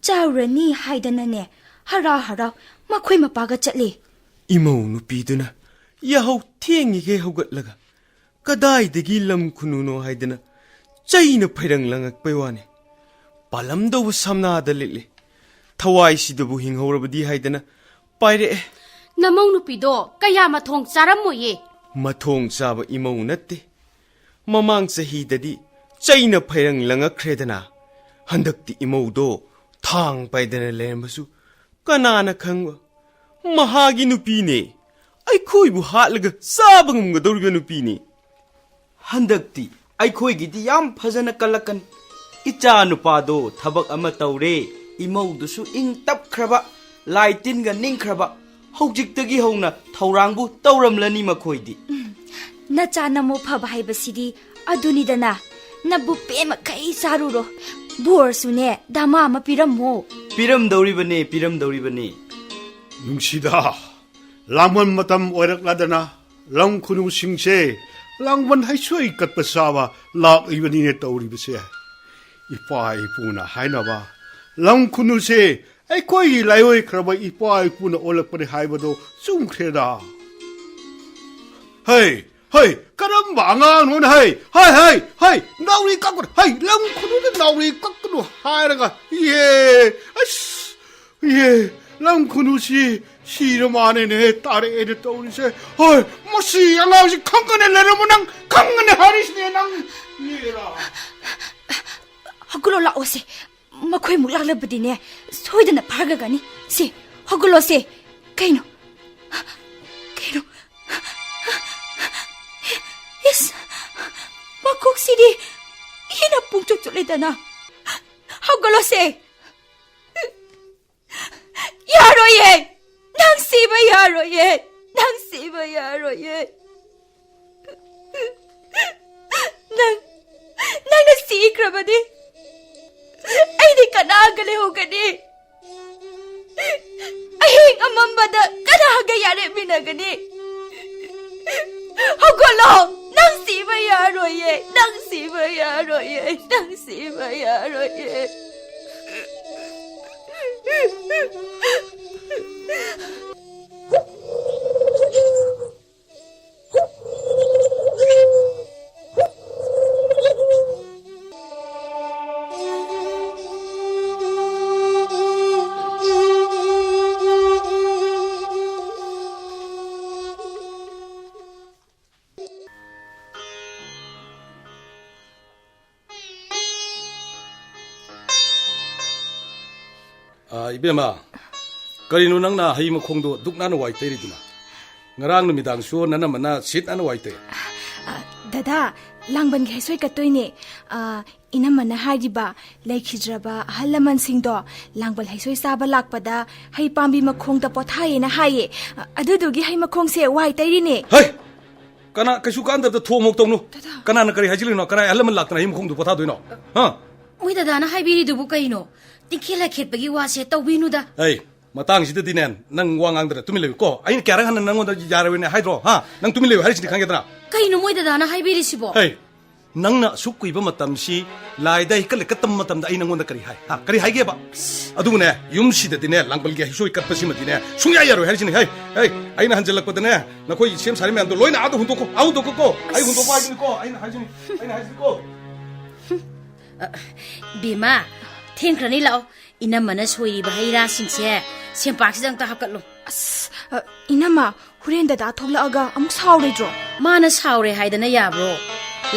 [SPEAKER 7] ꯆꯥꯎꯔꯅꯤ ꯍꯥꯏꯗꯅꯅꯦ ꯍꯔꯥꯎ ꯃꯈꯣꯏ ꯃꯄꯥꯒ ꯆꯠꯂꯤ
[SPEAKER 10] ꯏꯃꯧ ꯅꯨꯄꯤꯗꯨꯅ ꯌꯥꯍꯧ ꯊꯦꯡꯉꯤꯒꯩ ꯍꯧꯒꯠꯂꯒ ꯀꯗꯥꯏꯗꯒꯤ ꯂꯝ ꯈꯨꯅꯨꯅꯣ ꯍꯥꯏꯗꯅ ꯆꯩꯅ ꯐꯩꯔꯪ ꯂꯪꯉꯛꯄꯩ ꯋꯥꯅꯤ ꯄꯥꯜꯂꯝꯗꯧꯕ ꯁꯝꯅꯥꯗ ꯂꯤꯠꯂꯤ ꯊꯋꯥꯏꯁꯤꯗꯕꯨ ꯍꯤꯡꯍꯧꯔꯕꯗꯤ ꯍꯥꯏꯗꯅ ꯄꯥꯏꯔꯛꯑꯦ
[SPEAKER 8] ꯅꯃꯧ ꯅꯨꯄꯤꯗꯣ ꯀꯌꯥ ꯃꯊꯣꯡ ꯆꯥꯔꯝꯃꯣꯏꯌꯦ
[SPEAKER 10] ꯃꯊꯣꯡ ꯆꯥꯕ ꯏꯃꯧ ꯅꯠꯇꯦ ꯃꯃꯥꯡ ꯆꯍꯤꯗꯗꯤ ꯆꯩꯅ ꯐꯩꯔꯪ ꯂꯪꯉꯛꯈ꯭ꯔꯦꯗꯅ ꯍꯟꯗꯛꯇꯤ ꯏꯃꯧꯗꯣ ꯊꯥꯡ ꯄꯥꯏꯗꯅ ꯂꯩꯔꯝꯕꯁꯨ ꯀꯅꯥꯅ ꯈꯪꯕ ꯃꯍꯥꯒꯤ ꯅꯨꯄꯤꯅꯦ ꯑꯩꯈꯣꯏꯕꯨ ꯍꯥꯠꯂꯒ ꯆꯥꯕ ꯉꯝꯒꯗꯧꯔꯤꯕ ꯅꯨꯄꯤꯅꯤ
[SPEAKER 6] ꯍꯟꯗꯛꯇꯤ ꯑꯩꯈꯣꯏꯒꯤꯗꯤ ꯌꯥꯝ ꯐꯖꯅ ꯀꯜꯂꯛꯀꯅꯤ ꯏꯆꯥ ꯅꯨꯄꯥꯗꯣ ꯊꯕꯛ ꯑꯃ ꯇꯧꯔꯦ ꯏꯃꯧꯗꯨꯁꯨ ꯏꯪ ꯇꯞꯈ꯭ꯔꯕ ꯂꯥꯏ ꯇꯤꯟꯒ ꯅꯤꯡꯈ꯭ꯔꯕ ꯍꯧꯖꯤꯛꯇꯒꯤ ꯍꯧꯅ ꯊꯧꯔꯥꯡꯕꯨ ꯇꯧꯔꯝꯂꯅꯤ ꯃꯈꯣꯏꯗꯤ
[SPEAKER 7] ꯅꯆꯥ ꯅꯃꯧ ꯐꯕ ꯍꯥꯏꯕꯁꯤꯗꯤ ꯑꯗꯨꯅꯤꯗꯅ ꯅꯕꯨ ꯄꯦꯃꯈꯩ ꯆꯥꯔꯨꯔꯣ ꯕꯣꯔꯁꯨꯅꯦ ꯙꯃꯥ ꯑꯃ ꯄꯤꯔꯝꯃꯣ
[SPEAKER 6] ꯄꯤꯔꯝꯗꯧꯔꯤꯕꯅꯦ
[SPEAKER 3] ꯅꯨꯡꯁꯤꯗ ꯂꯥꯡꯕꯟ ꯃꯇꯝ ꯑꯣꯏꯔꯛꯂꯗꯅ ꯂꯝ ꯈꯨꯅꯨꯁꯤꯡꯁꯦ ꯂꯥꯡꯕꯟ ꯍꯩꯁꯣꯏ ꯀꯠꯄ ꯆꯥꯕ ꯂꯥꯛꯂꯤꯕꯅꯤꯅꯦ ꯇꯧꯔꯤꯕꯁꯦ ꯏꯄꯥ ꯏꯄꯨꯅ ꯍꯥꯏꯅꯕ ꯂꯝ ꯈꯨꯅꯨꯁꯦ ꯑꯩꯈꯣꯏꯒꯤ ꯂꯥꯏꯑꯣꯏꯈ꯭ꯔꯕ ꯏꯄꯥ ꯏꯄꯨꯅ ꯑꯣꯜꯂꯛꯄꯅꯤ ꯍꯥꯏꯕꯗꯣ ꯆꯨꯝꯈ꯭ꯔꯦꯗ ꯍꯩ ꯀꯔꯝꯕ ꯑꯉꯥꯡꯅꯣꯅ ꯍꯩ ꯅꯥꯎꯔꯤ ꯀꯛꯀꯅꯨ ꯂꯝ ꯈꯨꯅꯨꯗ ꯅꯥꯎꯔꯤ ꯀꯛꯀꯅꯨ ꯍꯥꯏꯔꯒ ꯂꯝ ꯈꯨꯅꯨꯁꯤ 시로 만에네 딸에 애를 떠오르세 뭐시 양아우시 칸칸에 내려면 난 칸칸에 하리시네 난 이해라
[SPEAKER 7] 허글로 라오세 마코이 물락라버디네 소이드나 파가가니 시 허글로세 케이노 예스 마콕시디 히나 뿡쪽 쫄래다나 허글로세 야로예 낭 씨바 야로예 낭 씨바 야로예 낭나 씨크라바디 아이디 까나가래 호가니 아힝 아맘바다 까나가 야래 미나가니 허걸로 낭 씨바 야로예 낭 씨바 야로예 낭 씨바 야로예
[SPEAKER 5] 이베마 그리노 낭나 하이모 콩도 둑나노 와이테리두나 ngarang numidang su nana mana sit ana waite
[SPEAKER 2] dada langban ge soi katoine ina mana hajiba lekhijraba halaman singdo langbal haisoi saba lakpada hai pambi makhong da pothai na haye adudugi hai makhong se waite ri ne
[SPEAKER 5] hai kana kasu kan da thomok tongnu kana na kari hajilino kana halaman laktana him khong du potha doino ha
[SPEAKER 8] moi dada na haibiri dubu kaino tikila khetbagi wase tawbinuda
[SPEAKER 5] hey matang sida dinen nang wangang dra tumi lewi ko ain kyarang han nang onda jarawene haidro ha nang tumi lewi harisini khangedra
[SPEAKER 8] kaino moi dada na haibiri sibo
[SPEAKER 5] hey ꯅꯪꯅ ꯑꯁꯨꯛ ꯀꯨꯏꯕ ꯃꯇꯝꯁꯤ ꯂꯥꯏꯗ ꯍꯩꯀꯠ ꯂꯩꯀꯠꯇꯕ ꯃꯇꯝꯗ ꯑꯩ ꯅꯪꯉꯣꯟꯗ ꯀꯔꯤ ꯍꯥꯏ ꯀꯔꯤ ꯍꯥꯏꯒꯦꯕ ꯑꯗꯨꯕꯨꯅꯦ ꯌꯨꯝꯁꯤꯗꯗꯤꯅꯦ ꯂꯥꯡꯕꯜꯒꯤ ꯍꯩꯁꯣꯏ ꯀꯠꯄꯁꯤꯃꯗꯤꯅꯦ ꯁꯨꯡꯌꯥ ꯌꯥꯔꯣꯏ ꯍꯥꯏꯔꯤꯁꯤꯅꯦ ꯑꯩꯅ ꯍꯟꯖꯜꯂꯛꯄꯗꯅꯦ ꯅꯈꯣꯏ ꯁꯦꯝ ꯁꯥꯔꯤ ꯃꯌꯥꯝꯗꯣ ꯂꯣꯏꯅ ꯑꯥꯗ ꯍꯨꯟꯗꯣꯛꯀꯣ ꯑꯩ ꯍꯨꯟꯗꯣꯛꯄ ꯍꯥꯏꯁꯤꯅꯤꯀꯣ ꯑꯩꯅ ꯍꯥꯏꯁꯤ니ꯀꯣ
[SPEAKER 8] ꯕꯤꯃꯥ ꯊꯦꯡꯈ꯭ꯔꯅꯤ ꯂꯥꯛꯑꯣ ꯏꯅꯝꯃꯅ ꯁꯣꯏꯔꯤꯕ ꯍꯩ ꯔꯥꯁꯤꯡꯁꯦ ꯁꯦꯝꯄꯥꯛꯁꯤꯗ ꯑꯝꯇ ꯍꯥꯞꯀꯠꯂꯣ
[SPEAKER 2] इनमा हुरेन दादा थोलगा अमुक सावरेद्रो
[SPEAKER 8] माना सावरे हाइदना याब्रो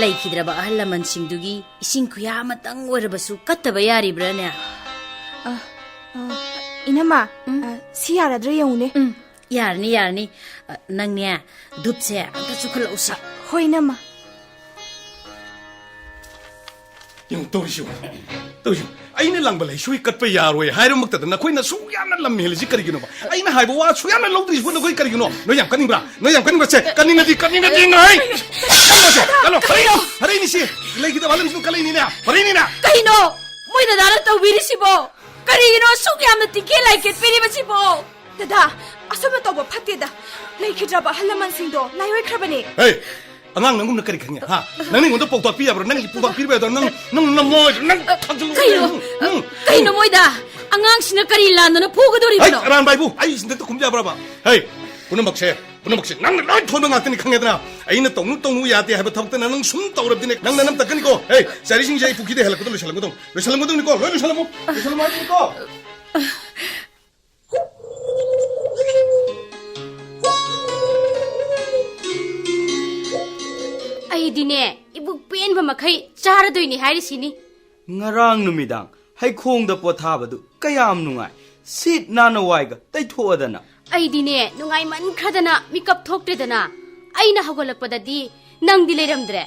[SPEAKER 8] लैखिद्रबा अहल लमनसिंदुगी इसिंग खुया मतंग ओरबसु कत्तबा यारिब्राने
[SPEAKER 2] इनमा सियाराद्रे यौने
[SPEAKER 8] यारनी नंगने धुपसे अंत चुखल उसा
[SPEAKER 2] होइनमा
[SPEAKER 5] yung tawisiw ayna lang balay suy katpa yaroy hayro magtada na koy na suyana lam helisi karigino ba ayna haybo wa suyana lawdris bo na koy karigino no yam kaningra che kanina di ngai kalo haray ni si lay kita walam sinu kalay ni na haray ni na
[SPEAKER 8] kaino moy da dara tawbiri sibo karigino suyam na tigke lay ket piri basibo
[SPEAKER 2] दादा असम तब फतेदा लैखिद्रबा हलमन सिंदो लाइवे खरबने
[SPEAKER 5] hey angang nangum na kari khanya ha nang ningom da pawta pi abro nang pawta pi ba do nang moy nang thaju
[SPEAKER 8] kaino moy da angang sina kari lan na phoga dori
[SPEAKER 5] hey
[SPEAKER 8] bino
[SPEAKER 5] ran bai bu ai sin da kumja bra ba hey punam bakse nang loi thon nga tani khangedra aina tongnu ya te ha ba thakta nang sum tawrab dine nang nanam takani ko hey sari sing jai phuki de helak do losalam ni ko losalam ni ko
[SPEAKER 8] dine ibuk pen ba makai chara doini hari sini
[SPEAKER 6] ngarang numidang hai khong da pothabadu kayam nungai sit nana waiga tai thoadana
[SPEAKER 8] ai dine nungai man khadana mikap thokte dana aina hagolakpada di nang di leiramdre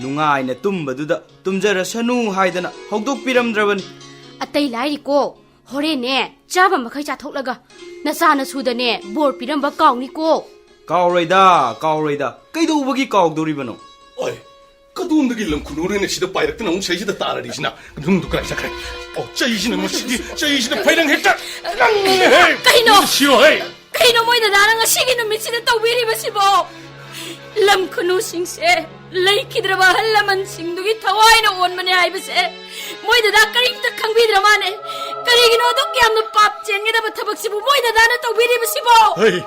[SPEAKER 6] nungai na tumbadu da tumjara sanu haidana hogdok piramdrabani
[SPEAKER 8] atai lai ko hore ne chaba makai cha thoklaga nasana sudane bor piramba kauni ko
[SPEAKER 6] kauraida kaidobagi kaugdoribano
[SPEAKER 5] oi kadumdagi lamkhunurene sida pairakna un seisida tarari sina dumdu krai sakrai o chaisina masidi chaisina pairang hekta
[SPEAKER 8] kaino
[SPEAKER 5] siro hey
[SPEAKER 8] kaino moi da daranga sigi no misida tawbiri basibo lamkhunu singse laikidraba halaman singdugi thawaina onmane aibase moi da karimta khangbidra mane karigino do kyamno pap chengeda ba thabak sibu moi da na tawbiri basibo
[SPEAKER 5] hey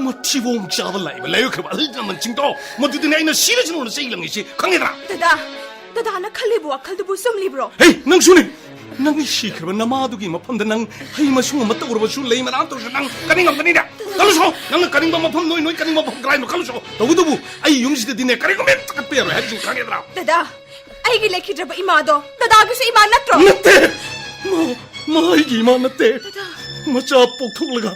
[SPEAKER 5] motivong chabalai balayo khaba halaman singdo modudine aina sirajino na seilangi si khangedra
[SPEAKER 2] दादा ना खलिबो अखलदुबु समलिब्रो
[SPEAKER 5] hey nang suni nang shikraba namadugi mafamda nang hey masung mata urbasu lei mana to nang kaningam kanida kaluso nang kaningba mafam noi kaningba mafam grai no kaluso togudubu ai yumsida dine karigom takpe ro hajin khangedra
[SPEAKER 2] दादा आइगी लेखिद्रबा इमादो दादा गिसे इमा नत्रो
[SPEAKER 5] नत्ते माइगी इमा नत्ते मचा पोक्थोलगा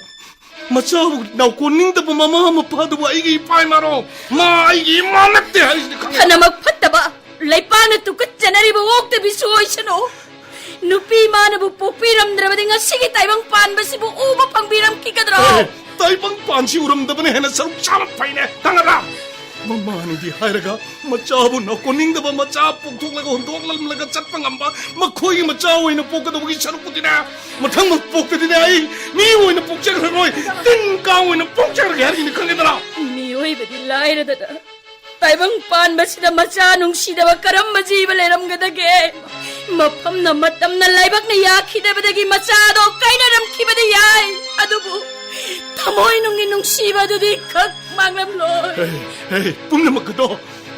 [SPEAKER 5] मचा now कोनिंगदब mama मपादबु आइगी पाइ मारो माइगी इमा नत्ते हाइसि
[SPEAKER 8] खनमक फत्तबा लैपान तुकत जनरिबो ओक्ते बिसोइसनो नुपी मानबु पोपिरमद्रबदि ngasiगी taibang panbasibu uba pangbiram kikadro
[SPEAKER 5] taibang pansi uramdabane hena saru cham paine tangara mamani di hairaga machabu na koningdaba macha pokthoklaga hondoklamlaga chatpangamba makhoi macha oina pokadogi sarupudina mathang poktadine ai mi oina pokchagroi tin ka oina pokchagroi hargini khangedara
[SPEAKER 8] mi oibadi lairada taibang panbasida macha nungsidaba karamba jiba leramgadage mafamna matamna laibakna yakhidabadagi macha do kainaram khibada yai adubu thamoi nungi nungsibadudi khak manglam loi
[SPEAKER 5] hey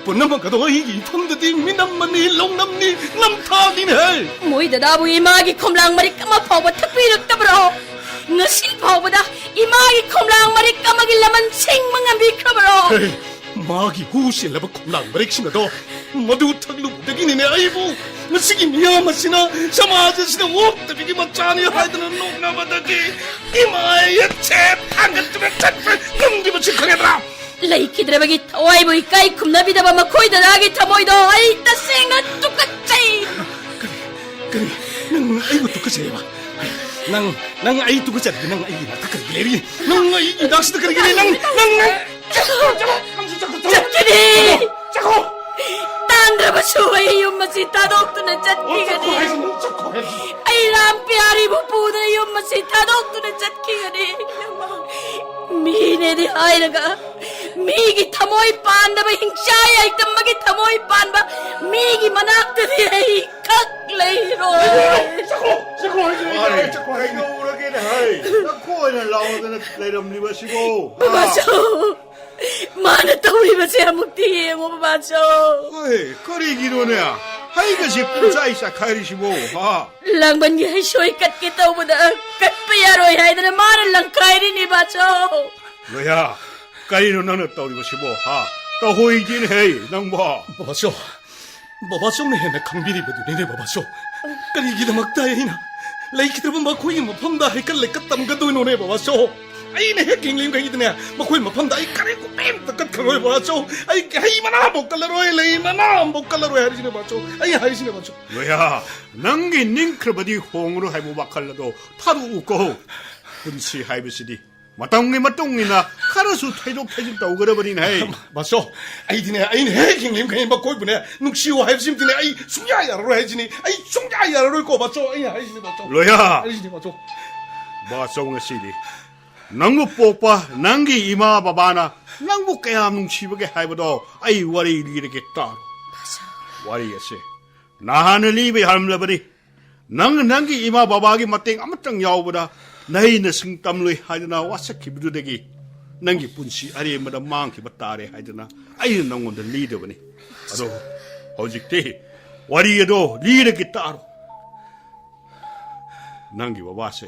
[SPEAKER 5] punnamakado igi famdadi minamani longnamni namthadin hey
[SPEAKER 8] moi dadabu imagi khomlang mari kama phawba thapirak tabro ngasi phawbada imagi khomlang mari kamagi laman sing mangambi khabro
[SPEAKER 5] 마기 후실라바 콩랑 브렉싱도 모두 탁룩되기네 아이고 무시기 미야마시나 샤마아저씨나 옥다비기 맞자니 하이드는 농나바다기 이마에 제 당근쯤에 짠풀 능기부치 강해더라
[SPEAKER 8] 레이키드라바기 타와이보 이까이 쿰나비다바 마코이다 나기 타모이도 아이따 생나 똑같지
[SPEAKER 5] 그래 능 아이고 똑같이 해봐 năng ai tu có chặt cái năng ai là tất cả cái gì năng ai đó sẽ tất cả cái gì năng chắc
[SPEAKER 8] Tandraba suway yung masita doktor na chat kigani. Ay lam pyari bupuda yung masita doktor na chat kigani. Mine di ay naga ꯃꯤꯒꯤ ꯊꯃꯣꯏ ꯄꯥꯟꯗꯕ ꯍꯤꯡꯁꯥ ꯌꯥꯏꯇꯝꯕꯒꯤ ꯊꯃꯣꯏ ꯄꯥꯟꯕ ꯃꯤꯒꯤ ꯃꯅꯥꯛꯇꯗꯤ ꯑꯩ ꯀꯛ ꯂꯩꯔꯣꯏ
[SPEAKER 3] 그러긴 해. 나 코에는 나오는 내려옵니다시고.
[SPEAKER 8] 바바쇼 마나 떠오리면서 아무띠 예모 바바쇼
[SPEAKER 3] 어이, 거리기로네. 하이것이 부자이사 카이리시고. 아.
[SPEAKER 8] 랑반기 하쇼이 깎게 떠오보다 깎배야로이 하이드는 마는 랑카이리니 바쇼
[SPEAKER 3] 너야, 까리는 너는 떠오리시고. 아. 또 호이긴 해. 낭봐.
[SPEAKER 5] 바바쇼 바바쇼는 해나 강비리 버드네 바바쇼 까리기다 막다이나 레이키드분 마코이 마팜다 해깔 레까땀가 도이노네 바바쇼 아이네 해킹림 가이드네 마코이 마팜다 이 까리고 뱀 딱 강을 바바쇼 아이 하이마나 목깔라로이 레이마나 목깔라로이 하리시네 바쇼 아이 하리시네 바쇼
[SPEAKER 3] 너야, 낭기 닝크르버디 홍으로 하이고 막할라도 타루 웃고. 분시 하이브시디. 마땅이나 카라수 태조 태진다고 그래버리네.
[SPEAKER 5] 바쇼 아이디네 아이네 해킹림 가이 마코이 부네 눅시오 하이브심디네 아이 숭야야로 해지니 아이 숭야야로 거 바쇼 아이 하리시네 바쇼
[SPEAKER 3] 너야,
[SPEAKER 5] 하리시네 바쇼
[SPEAKER 3] 마송의 낭무 뽀빠 낭기 이마 바바나 낭무 깨암 뭉치버게 하이버도 아이 와리 이르겠다. 와리겠지. 나하늘 입에 할물러버리 낭기 이마 바바기 맞땡 아무튼 야오보다 나이는 승땀루이 하이드나 와서 기부르되기 낭기 분시 아리에마다 망기 바따레 하이드나 아이는 낭원들 리더버니 아도 허직대 와리에도 리르겠다로 낭기 바바세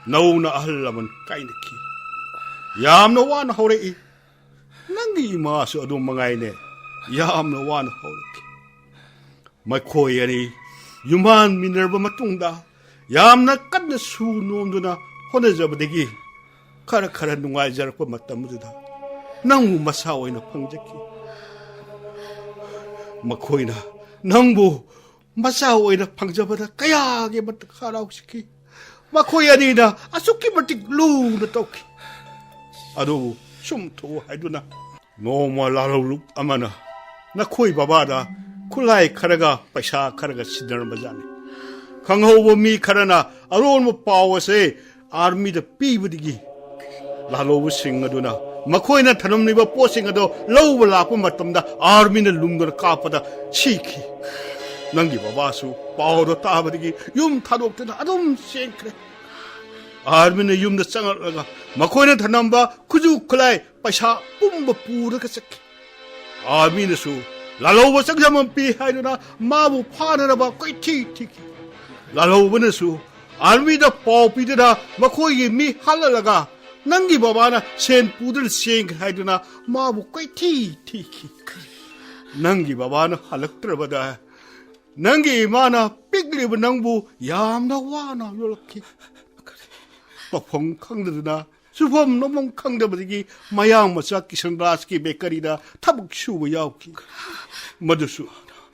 [SPEAKER 3] 나오나 아흘라면 까이느키 얌나 와나 하오레이 낭기 이마서 어도 망아이네 얌나 와나 하오레키 마코이아니 유만 미너버 마뚱다 얌나 깐나 수놈도나 호내잡아대기 카라카라 누가이자락바 맞다무드다 낭무 마사오이나 팡자키 마코이나 낭부 마사오이나 팡자바다 까야게 맞다 카라오시키 마코이아니나 아수키 맞틱 루나 떡키 아도 숨토 하이두나 노마 라로룩 아마나 나 코이 바바다 쿨라이 카라가 파샤 카라가 시드르마자네 강호보 미 카라나 아로모 파워세 아르미다 삐부디기 라로브 싱어두나 마코이나 타놈니바 포싱어도 로브 라프 마텀다 아르미는 룸도나 까빠다 치키 낭기 바바수 파워도 따버디기 윰 타독드나 아돔 싱크레 아르미는 윰다 짱얼라가 마코이나 타놈바 쿠주 클라이 파샤 뿜바 뿌르가 삭키 아르미는수 라로브 쌍자만 삐하이르나 마부 파르나바 꿰티티키 라로브는수 알미다 뽀삐드나 마코이 미 할라라가 낭기 바바나 센 뿌들 생 하이드나 마부 꿰티 티키 낭기 바바나 할락들어바다 낭기 마나 삐글리브 낭부 얌나 와나 요렇게 뻑펑 캉드나 수범 노몽 캉드버디기 마양 마사 키선라스키 베까리다 타북 슈브 야우키 마두수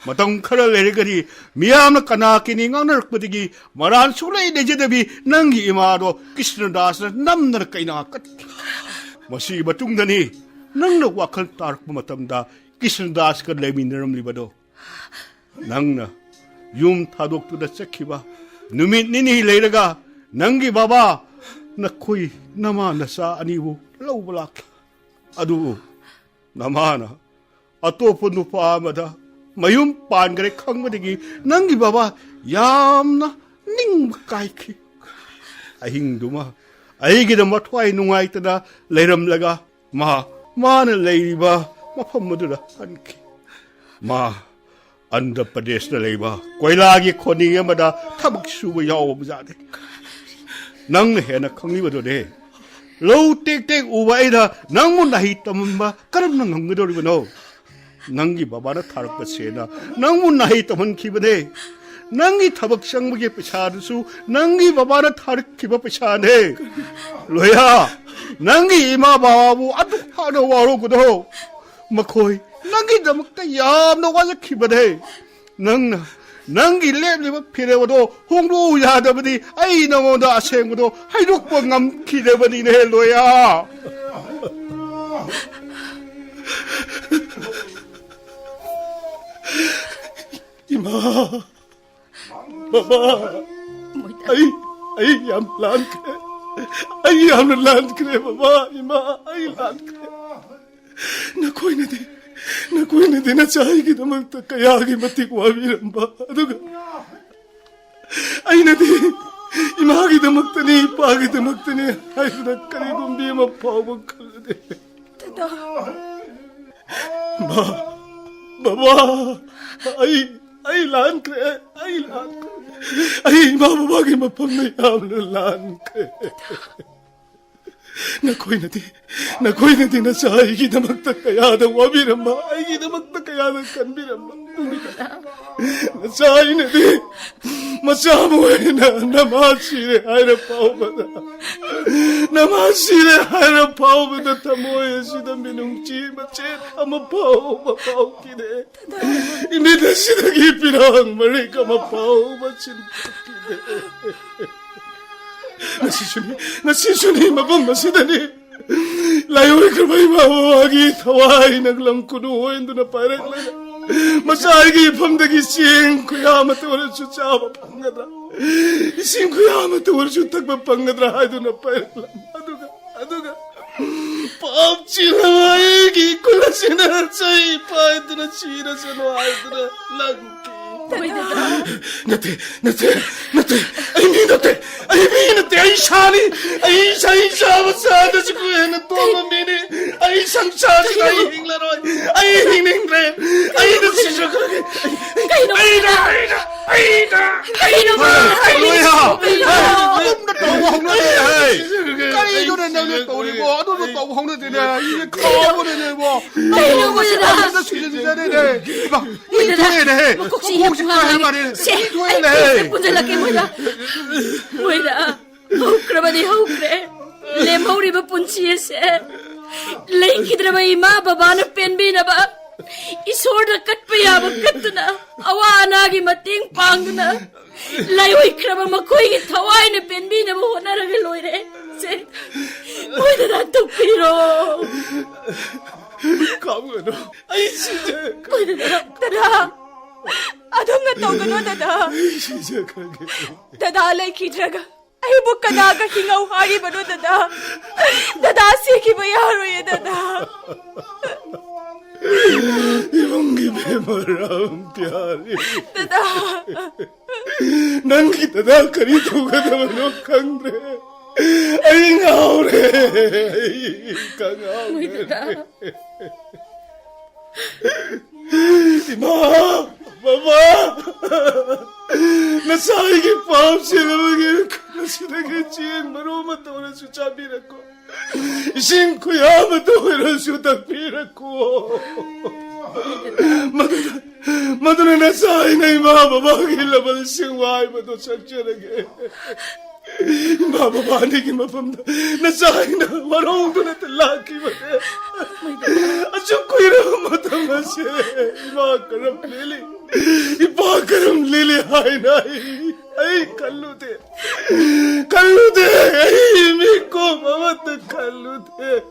[SPEAKER 3] 마땅 카랄 레리거리 미암나 까나키니 강너럭버디기 마란 수레이 내제데비 낭기 이마도 키스는다스 남너럭 까이나 끝 마시 바퉁다니 낭너 와칼 따르고 마tam다 키스는다스가 레미너럼리바도 낭나 윰 타독투다 sekhiba 누밋 니니 레이라가 낭기 바바 나코이 나마 나사 아니고 라우블락 아두 나마나 아토포 누파 아마다 mayum pan gare khangmadagi nangi baba yamna ning kaiki ahing duma aigi da mathwai nungai tada leiram laga ma na leiba mafamudura anki ma andhra pradesh da leiba koilagi khoni amada thabak suba yaw bajade nang hena khangni badode lo tek tek ubaida nangmun nahi tamba karam nang ngamgadori bano 낭기 바바나 타락바세나 낭문 나이 떠만 기분에 낭기 타박 상무게 빼차르수 낭기 바바나 타락 기바 빼차네 로야 낭기 이마 바부 아두 하나 와로구도 마코이 낭기 다먹다 얌나 와서 기분에 낭기 랩리바 피레워도 홍로 야다버디 아이 너무다 아생구도 하이룩번 기대버디네 로야 이마, 바바, 아이 얌 란 그래, 아이 얌 란 그래, 바바, 이마, 아이 란 그래.
[SPEAKER 5] 나코이네데 나자이기다막다 까야기 마틱 와비란바 아두가 아이네데 이마기다막다니 빠기다막다니 아이나 까리곰비마 파우마 칼레데 바바 아이 란 그래 아이 마바바기 마팜나 야음르 란 그래 나코이네데 나자이기다막다 까야다 와비란바 아이기다막다 까야다 간비란바 나자이네데 마사모에나 나마시레 하이라 파오바다 나마시레 하이라 파오바다 타모에 시다 미능지 마체 아마 파오바 파오키네 이네다 시다 기피랑 말리까 마 파오바 친기네 나시슈니 마밤 마시다니 라요이 그바이 마와기 타와이 나글랑쿠누 오엔두나 파이렉라 마사이기 펌데기 싱쿠야마트 오르추 짜바 방가다 싱쿠야마트 오르추 탁바 방가다 하이두나 파이렉라 아두가 법치라와이기 콜라시나 차이 파이드나 치라사노 아이드나 랑키 나테 아이 샤니 마사다 지구에는 또마미니 아이 상차지 아이 힝라로 아이 힝랭레 아이 너시저 그러게 아이다
[SPEAKER 3] 너무나 너무 황나네 까리도는 너는 또리고 아도도 또 황나되네 이게 커버리네 뭐 너무 수준이잖아네 막 이토해네 혹시 말해 이토해네
[SPEAKER 8] punjalake moida hokrabadi hokre lemhori ba punchi se leikidraba ima babana penbina ba isor da katpaya ba katna awana gi mating pangna layoi kraba makoi gi thawai ne penbina ba honarage loire se moida da tupiro
[SPEAKER 5] 가무가노 아이 진짜
[SPEAKER 1] Dada! Adong natawagano, Dada!
[SPEAKER 5] 진짜 가게
[SPEAKER 1] Dada, alay kidraga. Ay, bukadaga hingaw hari ba no, Dada? Dada, sige ba yaro ye, Dada?
[SPEAKER 5] 이봉기 배마람 뼈리
[SPEAKER 1] Dada!
[SPEAKER 5] 난 기타다 가리도가 나만 강래 아이 나오래 아이 강아오래 이마 바바 나 사이기 밥 시나게 지행 마로마 떠오르 수자비라고 신쿠야 떠오르 수닥비라고 마누나 나 사이나 이마 바바 길라바 생와이 마도 살절하게 바바 아니기 마밤다 나 사이나 와롱도나 틀라기 마데 아주 꾸이라 마담마세 이마 그럼 릴리 하이나이 아이 칼루데 아이 미코 마마타 칼루디에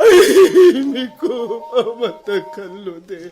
[SPEAKER 5] 아이 미코 마마타 칼루데